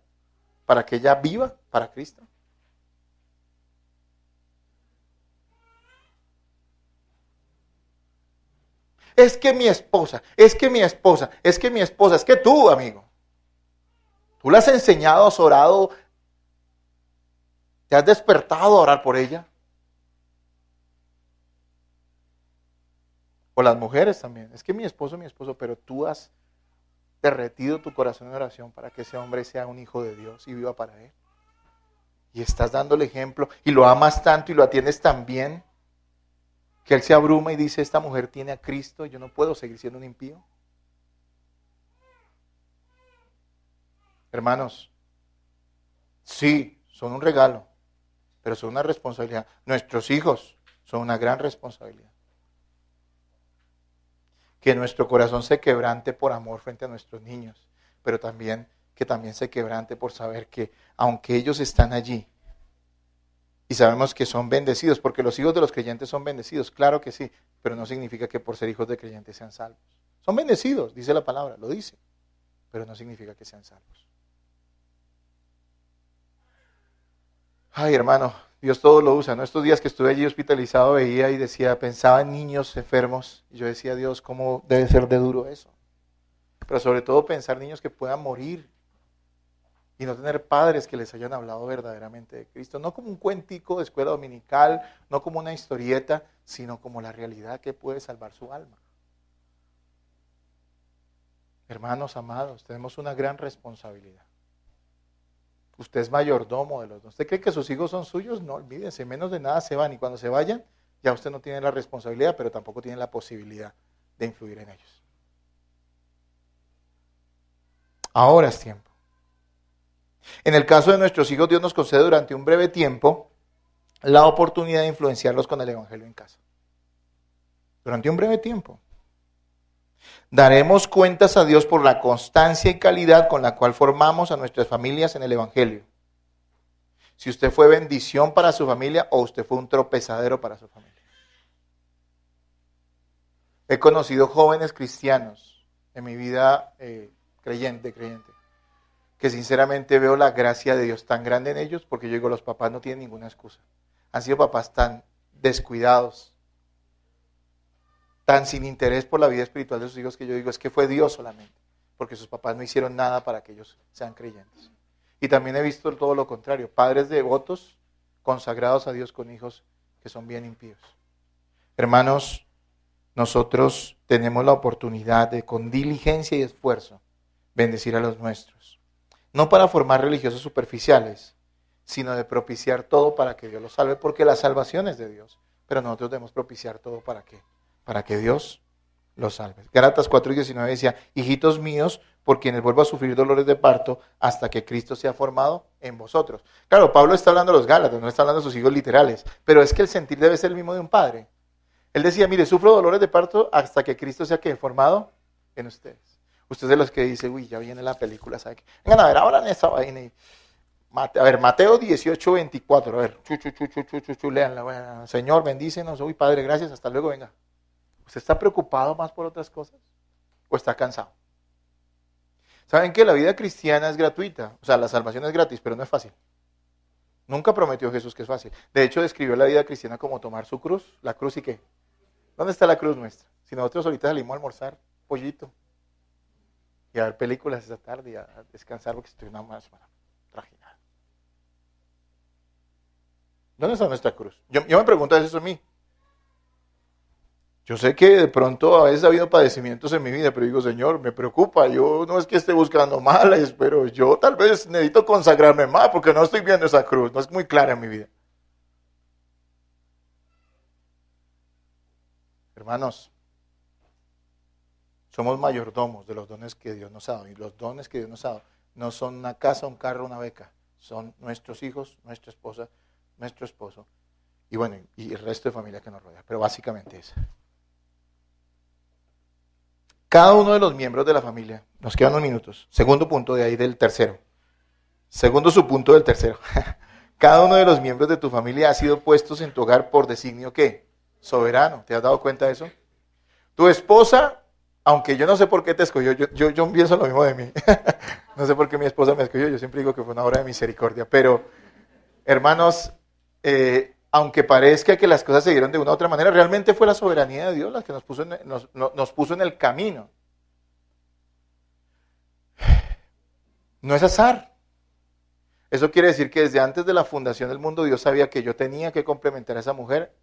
para que ella viva para Cristo. Es que mi esposa, es que tú, amigo. Tú le has enseñado, has orado, te has despertado a orar por ella. O las mujeres también. Es que mi esposo, pero tú has derretido tu corazón en oración para que ese hombre sea un hijo de Dios y viva para Él. Y estás dando el ejemplo y lo amas tanto y lo atiendes tan bien que Él se abruma y dice, esta mujer tiene a Cristo, yo no puedo seguir siendo un impío. Hermanos, sí, son un regalo, pero son una responsabilidad. Nuestros hijos son una gran responsabilidad. Que nuestro corazón se quebrante por amor frente a nuestros niños, pero también que también se quebrante por saber que aunque ellos están allí y sabemos que son bendecidos, porque los hijos de los creyentes son bendecidos, claro que sí, pero no significa que por ser hijos de creyentes sean salvos. Son bendecidos, dice la palabra, lo dice, pero no significa que sean salvos. Ay, hermano, Dios todo lo usa, ¿no? Estos días que estuve allí hospitalizado veía y decía, pensaba en niños enfermos, y yo decía, Dios, ¿cómo debe ser de duro eso? Pero sobre todo pensar niños que puedan morir y no tener padres que les hayan hablado verdaderamente de Cristo, no como un cuentico de escuela dominical, no como una historieta, sino como la realidad que puede salvar su alma. Hermanos amados, tenemos una gran responsabilidad. Usted es mayordomo de los dos. ¿Usted cree que sus hijos son suyos? No, olvídese, menos de nada se van. Y cuando se vayan, ya usted no tiene la responsabilidad, pero tampoco tiene la posibilidad de influir en ellos. Ahora es tiempo. En el caso de nuestros hijos, Dios nos concede durante un breve tiempo la oportunidad de influenciarlos con el Evangelio en casa. Durante un breve tiempo. Daremos cuentas a Dios por la constancia y calidad con la cual formamos a nuestras familias en el Evangelio. Si usted fue bendición para su familia o usted fue un tropezadero para su familia. He conocido jóvenes cristianos en mi vida creyente, que sinceramente veo la gracia de Dios tan grande en ellos, porque yo digo, los papás no tienen ninguna excusa. Han sido papás tan descuidados, tan sin interés por la vida espiritual de sus hijos, que yo digo, es que fue Dios solamente, porque sus papás no hicieron nada para que ellos sean creyentes. Y también he visto todo lo contrario, padres devotos, consagrados a Dios con hijos que son bien impíos. Hermanos, nosotros tenemos la oportunidad de, con diligencia y esfuerzo, bendecir a los nuestros. No para formar religiosos superficiales, sino de propiciar todo para que Dios los salve, porque la salvación es de Dios. Pero nosotros debemos propiciar todo ¿para qué? Para que Dios los salve. Gálatas 4:19 decía, hijitos míos, por quienes vuelvo a sufrir dolores de parto, hasta que Cristo sea formado en vosotros. Claro, Pablo está hablando de los Gálatas, no está hablando de sus hijos literales, pero es que el sentir debe ser el mismo de un padre. Él decía, mire, sufro dolores de parto hasta que Cristo sea ¿qué? Formado en ustedes. Usted es de los que dice, uy, ya viene la película, ¿sabe qué? Vengan a ver, ahora en esa vaina. A ver, Mateo 18:24, a ver, léanla. Bueno, Señor, bendícenos, uy, Padre, gracias, hasta luego, venga. ¿Usted está preocupado más por otras cosas? ¿O está cansado? ¿Saben que la vida cristiana es gratuita? O sea, la salvación es gratis, pero no es fácil. Nunca prometió Jesús que es fácil. De hecho, describió la vida cristiana como tomar su cruz. ¿La cruz y qué? ¿Dónde está la cruz nuestra? Si nosotros ahorita salimos a almorzar pollito y a ver películas esta tarde y a descansar porque estoy nada más trajinado. ¿Dónde está nuestra cruz? Yo me pregunto eso a mí. Yo sé que de pronto a veces ha habido padecimientos en mi vida, pero digo, Señor, me preocupa, yo no es que esté buscando males, pero yo tal vez necesito consagrarme más porque no estoy viendo esa cruz, no es muy clara en mi vida. Hermanos, somos mayordomos de los dones que Dios nos ha dado, y los dones que Dios nos ha dado no son una casa, un carro, una beca, son nuestros hijos, nuestra esposa, nuestro esposo, y bueno, y el resto de familia que nos rodea, pero básicamente es. Cada uno de los miembros de la familia, nos quedan unos minutos, segundo punto de ahí del tercero, segundo subpunto del tercero, cada uno de los miembros de tu familia ha sido puestos en tu hogar por designio, ¿qué? Soberano, ¿te has dado cuenta de eso? Tu esposa, aunque yo no sé por qué te escogió, yo pienso lo mismo de mí, no sé por qué mi esposa me escogió, yo siempre digo que fue una obra de misericordia, pero hermanos, aunque parezca que las cosas se dieron de una u otra manera, realmente fue la soberanía de Dios la que nos puso en el camino. No es azar. Eso quiere decir que desde antes de la fundación del mundo Dios sabía que yo tenía que complementar a esa mujer.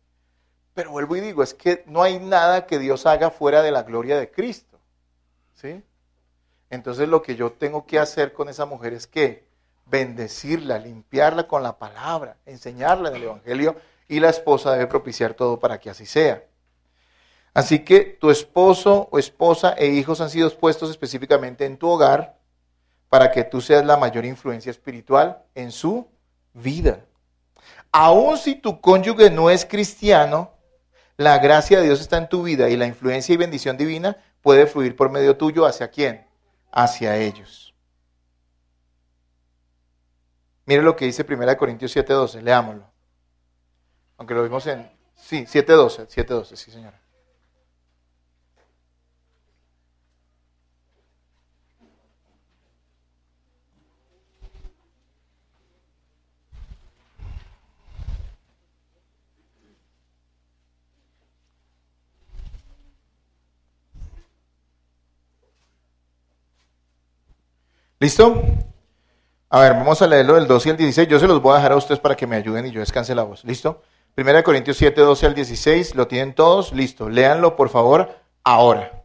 Pero vuelvo y digo, es que no hay nada que Dios haga fuera de la gloria de Cristo. ¿Sí? Entonces lo que yo tengo que hacer con esa mujer es que bendecirla, limpiarla con la palabra, enseñarla en el Evangelio, y la esposa debe propiciar todo para que así sea. Así que tu esposo o esposa e hijos han sido puestos específicamente en tu hogar para que tú seas la mayor influencia espiritual en su vida. Aun si tu cónyuge no es cristiano, la gracia de Dios está en tu vida y la influencia y bendición divina puede fluir por medio tuyo ¿hacia quién? Hacia ellos. Mire lo que dice 1 Corintios 7:12, leámoslo. Aunque lo vimos en... Sí, 7:12, sí señora. ¿Listo? A ver, vamos a leerlo del 12 al 16. Yo se los voy a dejar a ustedes para que me ayuden y yo descanse la voz. ¿Listo? 1 Corintios 7, 12 al 16. ¿Lo tienen todos? Listo. Léanlo, por favor, ahora.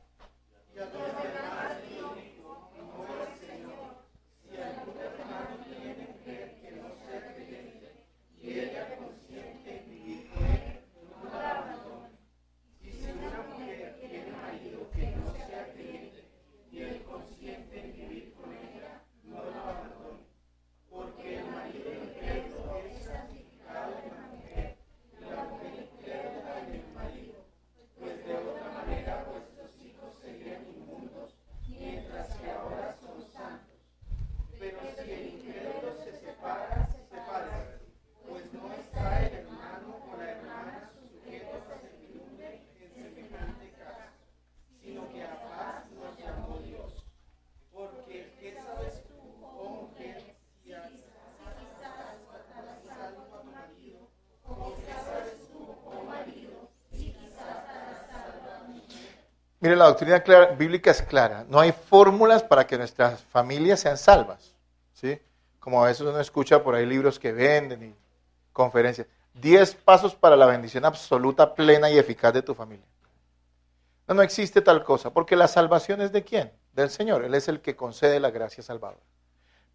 Mire, la doctrina bíblica es clara. No hay fórmulas para que nuestras familias sean salvas. ¿Sí? Como a veces uno escucha por ahí libros que venden y conferencias. 10 pasos para la bendición absoluta, plena y eficaz de tu familia. No, no existe tal cosa, porque la salvación es ¿de quién? Del Señor. Él es el que concede la gracia salvadora.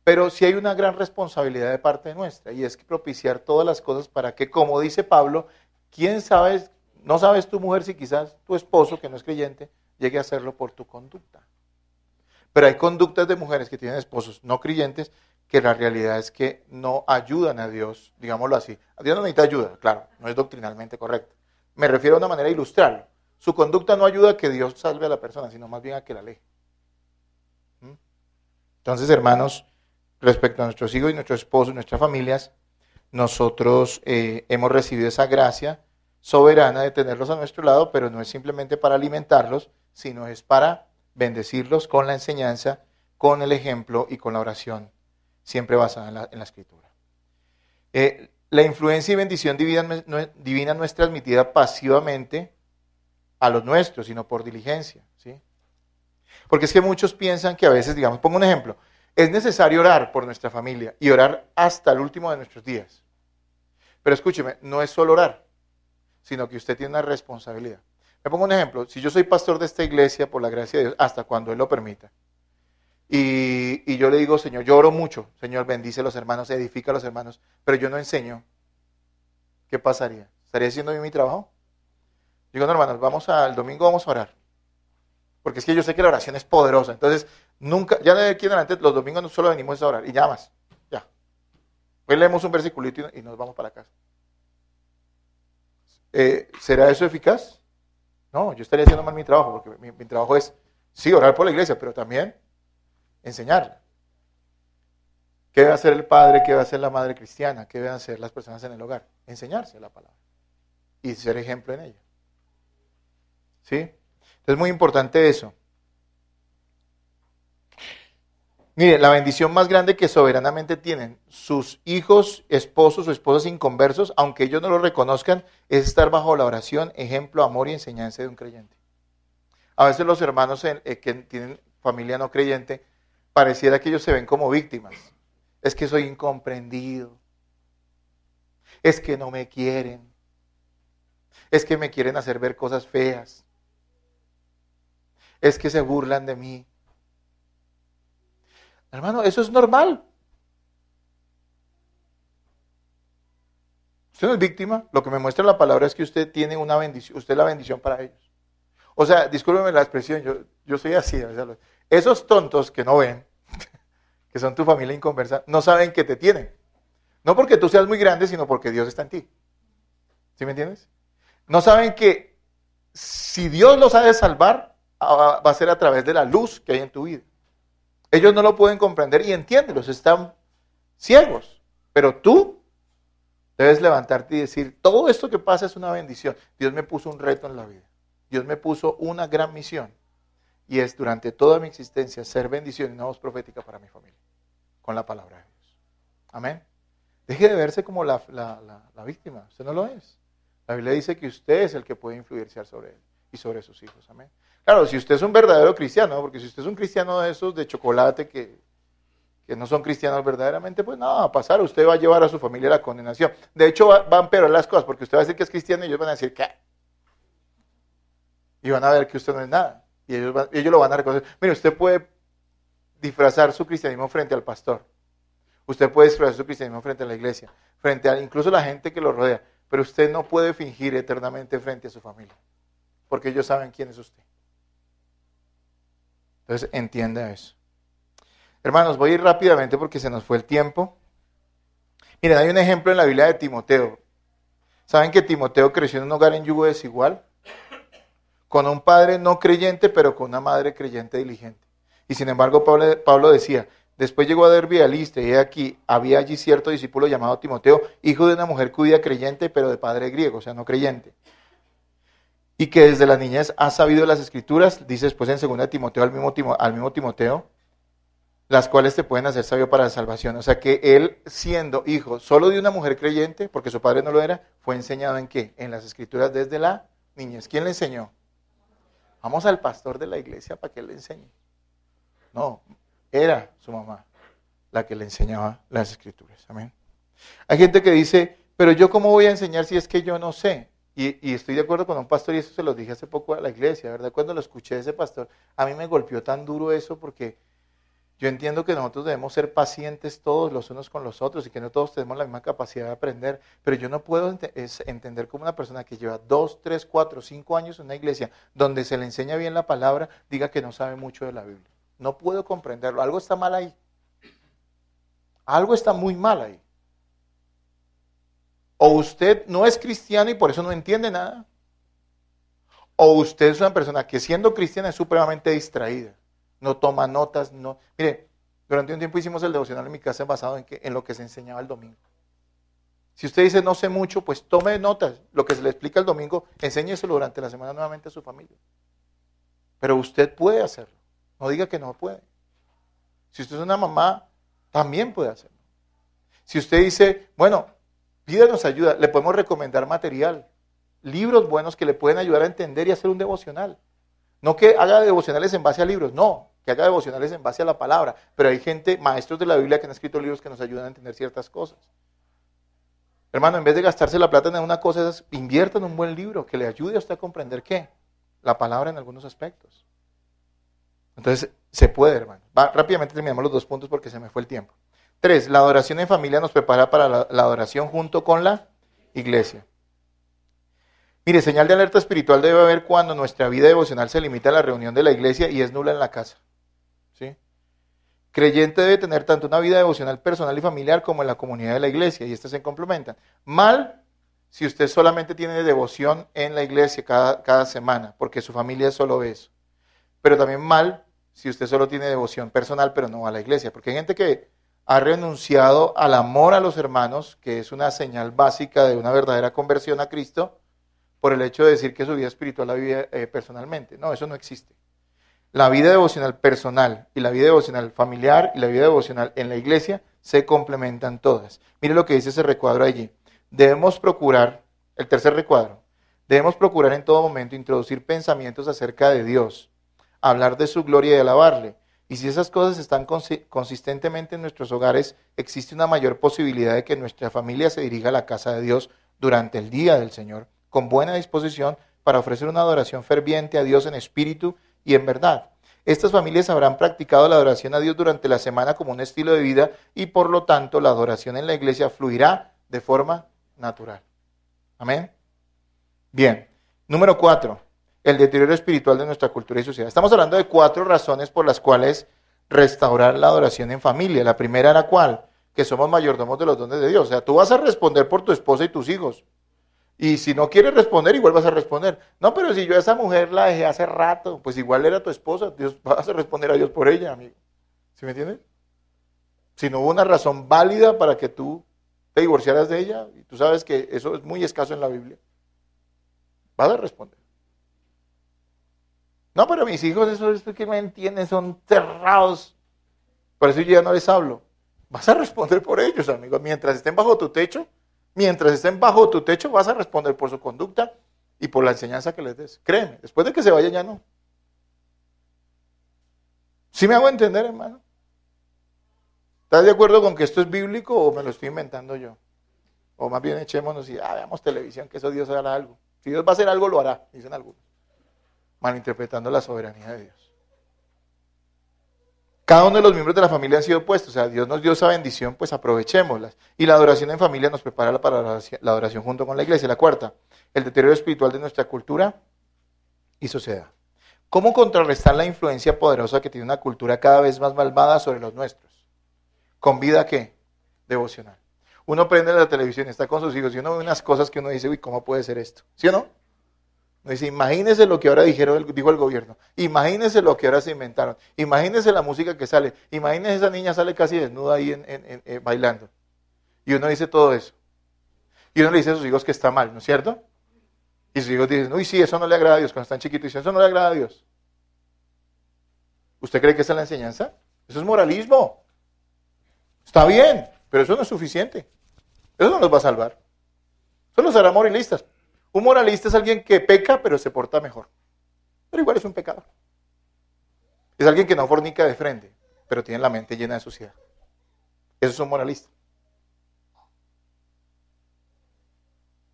Pero sí hay una gran responsabilidad de parte nuestra, y es que propiciar todas las cosas para que, como dice Pablo, ¿quién sabe? No sabes tu mujer si quizás tu esposo, que no es creyente, llegue a hacerlo por tu conducta. Pero hay conductas de mujeres que tienen esposos no creyentes que la realidad es que no ayudan a Dios, digámoslo así. A Dios no necesita ayuda, claro, no es doctrinalmente correcto. Me refiero a una manera de ilustrarlo. Su conducta no ayuda a que Dios salve a la persona, sino más bien a que la aleje. Entonces, hermanos, respecto a nuestros hijos y nuestros esposos, nuestras familias, nosotros hemos recibido esa gracia soberana de tenerlos a nuestro lado, pero no es simplemente para alimentarlos, sino es para bendecirlos con la enseñanza, con el ejemplo y con la oración, siempre basada en la Escritura. La influencia y bendición divina no es transmitida pasivamente a los nuestros, sino por diligencia, ¿sí? Porque es que muchos piensan que a veces, digamos, pongo un ejemplo, es necesario orar por nuestra familia y orar hasta el último de nuestros días. Pero escúcheme, no es solo orar, sino que usted tiene una responsabilidad. Me pongo un ejemplo, si yo soy pastor de esta iglesia, por la gracia de Dios, hasta cuando Él lo permita, y yo le digo, Señor, yo oro mucho, Señor, bendice a los hermanos, edifica a los hermanos, pero yo no enseño, ¿qué pasaría? ¿Estaría haciendo bien mi trabajo? Digo, no, hermanos, el domingo vamos a orar, porque es que yo sé que la oración es poderosa, entonces nunca, ya de aquí en adelante, los domingos no solo venimos a orar, y ya más, ya. Hoy leemos un versiculito y nos vamos para la casa. ¿Será eso eficaz? No, yo estaría haciendo mal mi trabajo, porque mi trabajo es, sí, orar por la iglesia, pero también enseñarla. ¿Qué debe hacer el padre? ¿Qué debe hacer la madre cristiana? ¿Qué deben hacer las personas en el hogar? Enseñarse la palabra y ser ejemplo en ella. ¿Sí? Entonces es muy importante eso. Mire, la bendición más grande que soberanamente tienen sus hijos, esposos o esposas inconversos, aunque ellos no lo reconozcan, es estar bajo la oración, ejemplo, amor y enseñanza de un creyente. A veces los hermanos que tienen familia no creyente, pareciera que ellos se ven como víctimas. Es que soy incomprendido. Es que no me quieren. Es que me quieren hacer ver cosas feas. Es que se burlan de mí. Hermano, eso es normal. Usted no es víctima. Lo que me muestra la palabra es que usted tiene una bendición, usted es la bendición para ellos. O sea, discúlpeme la expresión, yo soy así. O sea, esos tontos que no ven, que son tu familia inconversa, no saben que te tienen. No porque tú seas muy grande, sino porque Dios está en ti. ¿Sí me entiendes? No saben que si Dios los ha de salvar, va a ser a través de la luz que hay en tu vida. Ellos no lo pueden comprender y entiéndelos, están ciegos. Pero tú debes levantarte y decir, todo esto que pasa es una bendición. Dios me puso un reto en la vida. Dios me puso una gran misión. Y es durante toda mi existencia ser bendición y una voz profética para mi familia. Con la palabra de Dios. Amén. Deje de verse como la víctima. Usted no lo es. La Biblia dice que usted es el que puede influenciar sobre él y sobre sus hijos. Amén. Claro, si usted es un verdadero cristiano, ¿no? Porque si usted es un cristiano de esos de chocolate que no son cristianos verdaderamente, pues nada va a pasar. Usted va a llevar a su familia a la condenación. De hecho, van a empeorar las cosas porque usted va a decir que es cristiano y ellos van a decir, ¿qué? Y van a ver que usted no es nada. Y ellos lo van a reconocer. Mire, usted puede disfrazar su cristianismo frente al pastor. Usted puede disfrazar su cristianismo frente a la iglesia, frente a incluso la gente que lo rodea. Pero usted no puede fingir eternamente frente a su familia. Porque ellos saben quién es usted. Entonces, entienda eso. Hermanos, voy a ir rápidamente porque se nos fue el tiempo. Miren, hay un ejemplo en la Biblia de Timoteo. ¿Saben que Timoteo creció en un hogar en yugo desigual? Con un padre no creyente, pero con una madre creyente diligente. Y sin embargo, Pablo decía, después llegó a Derbe a Listra, y aquí había allí cierto discípulo llamado Timoteo, hijo de una mujer judía creyente, pero de padre griego, o sea, no creyente. Y que desde la niñez ha sabido las escrituras, dice después en 2 Timoteo al mismo Timoteo, las cuales te pueden hacer sabio para la salvación. O sea que él, siendo hijo solo de una mujer creyente, porque su padre no lo era, fue enseñado ¿en qué? En las escrituras desde la niñez. ¿Quién le enseñó? Vamos al pastor de la iglesia para que le enseñe. No, era su mamá la que le enseñaba las escrituras. Amén. Hay gente que dice, pero yo cómo voy a enseñar si es que yo no sé. Y estoy de acuerdo con un pastor, y eso se lo dije hace poco a la iglesia, ¿verdad? Cuando lo escuché de ese pastor, a mí me golpeó tan duro eso porque yo entiendo que nosotros debemos ser pacientes todos los unos con los otros y que no todos tenemos la misma capacidad de aprender, pero yo no puedo entender como una persona que lleva 2, 3, 4, 5 años en una iglesia donde se le enseña bien la palabra, diga que no sabe mucho de la Biblia. No puedo comprenderlo, algo está mal ahí. Algo está muy mal ahí. O usted no es cristiano y por eso no entiende nada. O usted es una persona que siendo cristiana es supremamente distraída. No toma notas, no. Mire, durante un tiempo hicimos el devocional en mi casa basado en lo que se enseñaba el domingo. Si usted dice no sé mucho, pues tome notas. Lo que se le explica el domingo, enséñeselo durante la semana nuevamente a su familia. Pero usted puede hacerlo. No diga que no puede. Si usted es una mamá, también puede hacerlo. Si usted dice, bueno, pídanos ayuda, le podemos recomendar material, libros buenos que le pueden ayudar a entender y hacer un devocional. No que haga devocionales en base a libros, no, que haga devocionales en base a la palabra. Pero hay gente, maestros de la Biblia, que han escrito libros que nos ayudan a entender ciertas cosas. Hermano, en vez de gastarse la plata en una cosa, invierta en un buen libro que le ayude a usted a comprender ¿qué? La palabra en algunos aspectos. Entonces, se puede, hermano. Rápidamente terminamos los 2 puntos porque se me fue el tiempo. 3, la adoración en familia nos prepara para la adoración junto con la iglesia. Mire, señal de alerta espiritual debe haber cuando nuestra vida devocional se limita a la reunión de la iglesia y es nula en la casa. ¿Sí? Creyente debe tener tanto una vida devocional personal y familiar como en la comunidad de la iglesia, y estas se complementan. Mal si usted solamente tiene devoción en la iglesia cada semana, porque su familia solo ve eso. Pero también mal si usted solo tiene devoción personal, pero no va a la iglesia, porque hay gente que ha renunciado al amor a los hermanos, que es una señal básica de una verdadera conversión a Cristo, por el hecho de decir que su vida espiritual la vive personalmente. No, eso no existe. La vida devocional personal y la vida devocional familiar y la vida devocional en la iglesia se complementan todas. Mire lo que dice ese recuadro allí. Debemos procurar, el tercer recuadro, debemos procurar en todo momento introducir pensamientos acerca de Dios, hablar de su gloria y alabarle. Y si esas cosas están consistentemente en nuestros hogares, existe una mayor posibilidad de que nuestra familia se dirija a la casa de Dios durante el día del Señor, con buena disposición para ofrecer una adoración ferviente a Dios en espíritu y en verdad. Estas familias habrán practicado la adoración a Dios durante la semana como un estilo de vida y por lo tanto la adoración en la iglesia fluirá de forma natural. Amén. Bien. Número 4. El deterioro espiritual de nuestra cultura y sociedad. Estamos hablando de 4 razones por las cuales restaurar la adoración en familia. La primera era ¿cuál? Que somos mayordomos de los dones de Dios. O sea, tú vas a responder por tu esposa y tus hijos. Y si no quieres responder, igual vas a responder. No, pero si yo a esa mujer la dejé hace rato, pues igual era tu esposa, Dios, vas a responder a Dios por ella, amigo. ¿Sí me entiendes? Si no hubo una razón válida para que tú te divorciaras de ella, y tú sabes que eso es muy escaso en la Biblia, vas a responder. No, pero mis hijos, eso es que me entienden, son cerrados. Por eso yo ya no les hablo. Vas a responder por ellos, amigo. Mientras estén bajo tu techo, vas a responder por su conducta y por la enseñanza que les des. Créeme, después de que se vayan ya no. ¿Sí me hago entender, hermano? ¿Estás de acuerdo con que esto es bíblico o me lo estoy inventando yo? O más bien echémonos y veamos televisión, que eso Dios hará algo. Si Dios va a hacer algo, lo hará, dicen algunos. Malinterpretando la soberanía de Dios. Cada uno de los miembros de la familia han sido puestos, o sea, Dios nos dio esa bendición, pues aprovechémoslas. Y la adoración en familia nos prepara para la adoración junto con la iglesia. La cuarta, el deterioro espiritual de nuestra cultura y sociedad. ¿Cómo contrarrestar la influencia poderosa que tiene una cultura cada vez más malvada sobre los nuestros? ¿Con vida qué? Devocional. Uno prende la televisión, está con sus hijos y uno ve unas cosas que uno dice, uy, ¿cómo puede ser esto? ¿Sí o no? Uno dice, imagínese lo que ahora dijo el gobierno, imagínese lo que ahora se inventaron, imagínese la música que sale, imagínese esa niña sale casi desnuda ahí bailando. Y uno dice todo eso. Y uno le dice a sus hijos que está mal, ¿no es cierto? Y sus hijos dicen, uy, sí, eso no le agrada a Dios. Cuando están chiquitos dicen, eso no le agrada a Dios. ¿Usted cree que esa es la enseñanza? Eso es moralismo. Está bien, pero eso no es suficiente. Eso no nos va a salvar. Eso nos hará moralistas. Un moralista es alguien que peca, pero se porta mejor. pero igual es un pecador. Es alguien que no fornica de frente, pero tiene la mente llena de suciedad. Eso es un moralista.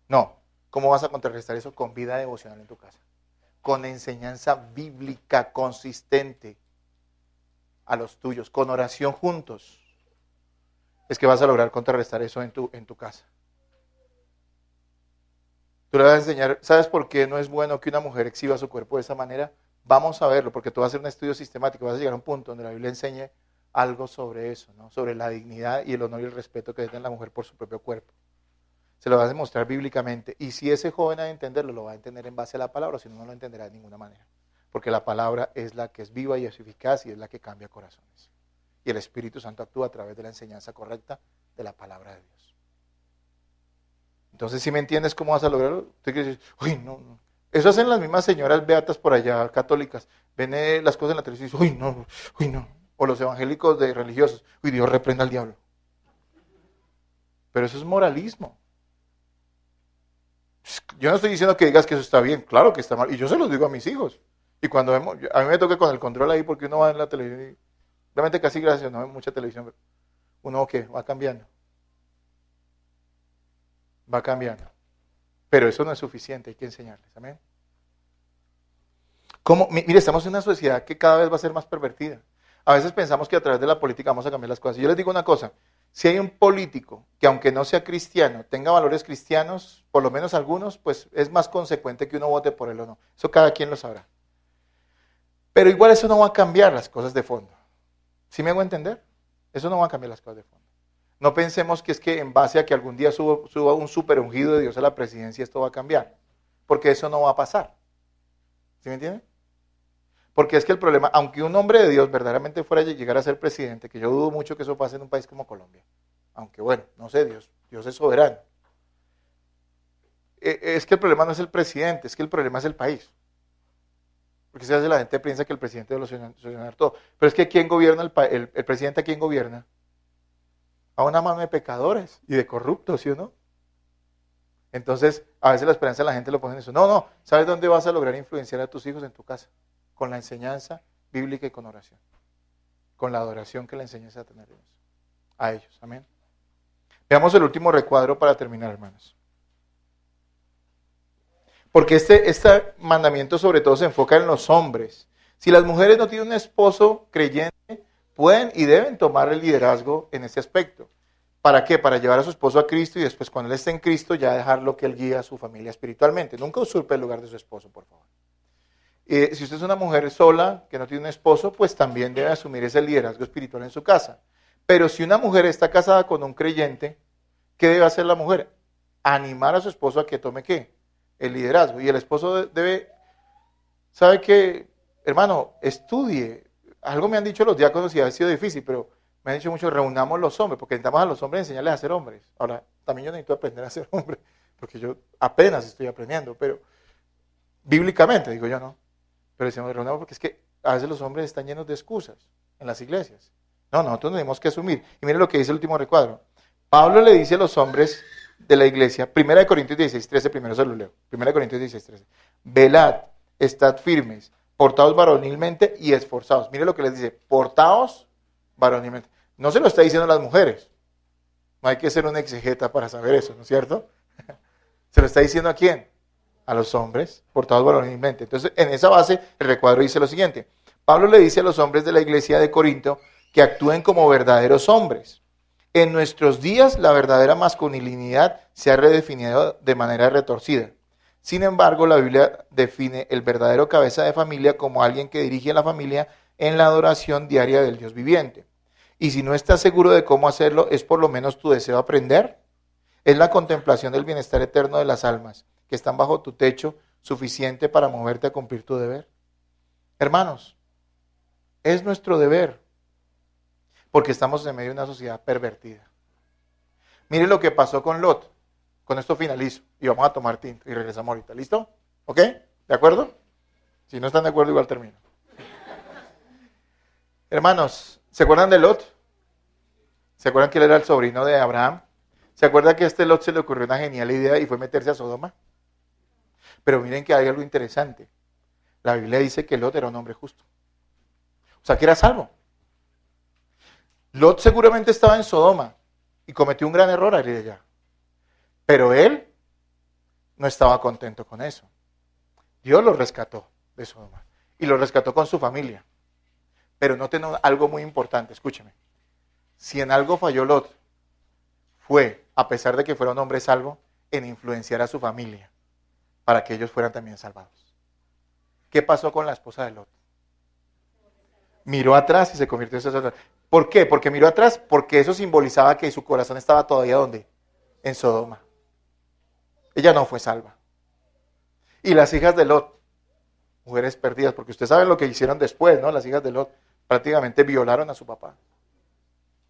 No, ¿cómo vas a contrarrestar eso? Con vida devocional en tu casa. Con enseñanza bíblica consistente a los tuyos, con oración juntos. Es que vas a lograr contrarrestar eso en tu casa. Tú le vas a enseñar, ¿sabes por qué no es bueno que una mujer exhiba su cuerpo de esa manera? Vamos a verlo, porque tú vas a hacer un estudio sistemático, vas a llegar a un punto donde la Biblia enseñe algo sobre eso, ¿no? Sobre la dignidad y el honor y el respeto que debe tener la mujer por su propio cuerpo. Se lo vas a demostrar bíblicamente. Y si ese joven ha de entenderlo, lo va a entender en base a la palabra, si no, no lo entenderá de ninguna manera. Porque la palabra es la que es viva y es eficaz y es la que cambia corazones. Y el Espíritu Santo actúa a través de la enseñanza correcta de la palabra de Dios. Entonces, si me entiendes cómo vas a lograrlo, usted quiere decir, uy, no. Eso hacen las mismas señoras beatas por allá, católicas. Ven las cosas en la televisión y dicen, uy, no. O los evangélicos de religiosos, uy, Dios reprenda al diablo. Pero eso es moralismo. Yo no estoy diciendo que digas que eso está bien, claro que está mal. Y yo se los digo a mis hijos. Y cuando vemos, a mí me toca con el control ahí porque uno va en la televisión y realmente casi gracias, no ve mucha televisión, pero uno ¿qué? Va cambiando. Va cambiando. Pero eso no es suficiente, hay que enseñarles, amén. Mire, estamos en una sociedad que cada vez va a ser más pervertida. A veces pensamos que a través de la política vamos a cambiar las cosas. Yo les digo una cosa, si hay un político que aunque no sea cristiano, tenga valores cristianos, por lo menos algunos, pues es más consecuente que uno vote por él o no. Eso cada quien lo sabrá. Pero igual eso no va a cambiar las cosas de fondo. ¿Sí me hago entender? Eso no va a cambiar las cosas de fondo. No pensemos que es que en base a que algún día suba un super ungido de Dios a la presidencia, esto va a cambiar. Porque eso no va a pasar. ¿Sí me entienden? Porque es que el problema, aunque un hombre de Dios verdaderamente fuera a llegar a ser presidente, que yo dudo mucho que eso pase en un país como Colombia, aunque bueno, no sé, Dios es soberano. Es que el problema no es el presidente, es que el problema es el país. Porque si hace la gente piensa que el presidente debe solucionar todo. Pero es que ¿quién gobierna el presidente? ¿A quién gobierna? A una mano de pecadores y de corruptos, ¿sí o no? Entonces, a veces la esperanza de la gente lo pone en eso. No, ¿sabes dónde vas a lograr influenciar a tus hijos? En tu casa. Con la enseñanza bíblica y con oración. Con la adoración que le enseñes a tener a ellos. Amén. Veamos el último recuadro para terminar, hermanos. Porque este mandamiento sobre todo se enfoca en los hombres. Si las mujeres no tienen un esposo creyente, pueden y deben tomar el liderazgo en este aspecto. ¿Para qué? Para llevar a su esposo a Cristo y después cuando él esté en Cristo ya dejarlo que él guíe a su familia espiritualmente. Nunca usurpe el lugar de su esposo, por favor. Si usted es una mujer sola, que no tiene un esposo, pues también debe asumir ese liderazgo espiritual en su casa. Pero si una mujer está casada con un creyente, ¿qué debe hacer la mujer? Animar a su esposo a que tome ¿qué? El liderazgo. Y el esposo debe, ¿sabe qué? Hermano, estudie. Algo me han dicho los diáconos y ha sido difícil, pero me han dicho mucho, reunamos los hombres, porque necesitamos a los hombres enseñarles a ser hombres. Ahora, también yo necesito aprender a ser hombre, porque yo apenas estoy aprendiendo, pero bíblicamente, digo yo, no. Pero decimos, reunamos porque es que a veces los hombres están llenos de excusas en las iglesias. No, nosotros tenemos que asumir. Y mire lo que dice el último recuadro. Pablo le dice a los hombres de la iglesia, 1 Corintios 16:13, primero se lo leo. 1 Corintios 16:13. Velad, estad firmes, portaos varonilmente y esforzados. Mire lo que les dice, portaos varonilmente. No se lo está diciendo a las mujeres. No hay que ser un exegeta para saber eso, ¿no es cierto? ¿Se lo está diciendo a quién? A los hombres, portados varonilmente. Entonces, en esa base, el recuadro dice lo siguiente. Pablo le dice a los hombres de la iglesia de Corinto que actúen como verdaderos hombres. En nuestros días, la verdadera masculinidad se ha redefinido de manera retorcida. Sin embargo, la Biblia define el verdadero cabeza de familia como alguien que dirige a la familia en la adoración diaria del Dios viviente. Y si no estás seguro de cómo hacerlo, es por lo menos tu deseo aprender. Es la contemplación del bienestar eterno de las almas que están bajo tu techo suficiente para moverte a cumplir tu deber. Hermanos, es nuestro deber, porque estamos en medio de una sociedad pervertida. Mire lo que pasó con Lot. Con esto finalizo y vamos a tomar tinto y regresamos ahorita. ¿Listo? ¿Ok? ¿De acuerdo? Si no están de acuerdo, igual termino. Hermanos, ¿se acuerdan de Lot? ¿Se acuerdan que él era el sobrino de Abraham? ¿Se acuerdan que a este Lot se le ocurrió una genial idea y fue meterse a Sodoma? Pero miren que hay algo interesante. La Biblia dice que Lot era un hombre justo. O sea, que era salvo. Lot seguramente estaba en Sodoma y cometió un gran error al ir allá. Pero él no estaba contento con eso. Dios lo rescató de Sodoma y lo rescató con su familia. Pero noten algo muy importante, escúcheme. Si en algo falló Lot, fue, a pesar de que fuera un hombre salvo, en influenciar a su familia para que ellos fueran también salvados. ¿Qué pasó con la esposa de Lot? Miró atrás y se convirtió en sacerdote. ¿Por qué? Porque miró atrás, porque eso simbolizaba que su corazón estaba todavía ¿dónde? En Sodoma. Ella no fue salva. Y las hijas de Lot, mujeres perdidas, porque ustedes saben lo que hicieron después, ¿no? Las hijas de Lot prácticamente violaron a su papá.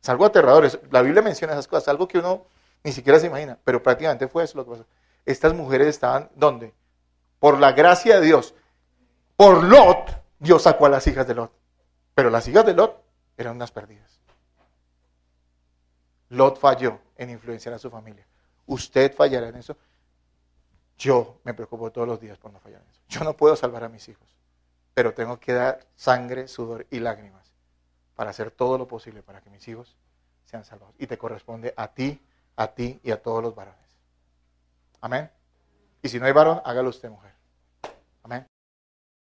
Es algo aterrador. La Biblia menciona esas cosas, algo que uno ni siquiera se imagina, pero prácticamente fue eso lo que pasó. Estas mujeres estaban, ¿dónde? Por la gracia de Dios. Por Lot, Dios sacó a las hijas de Lot. Pero las hijas de Lot eran unas perdidas. Lot falló en influenciar a su familia. ¿Usted fallará en eso? Yo me preocupo todos los días por no fallar en eso. Yo no puedo salvar a mis hijos, pero tengo que dar sangre, sudor y lágrimas para hacer todo lo posible para que mis hijos sean salvados. Y te corresponde a ti y a todos los varones. Amén. Y si no hay varón, hágalo usted, mujer.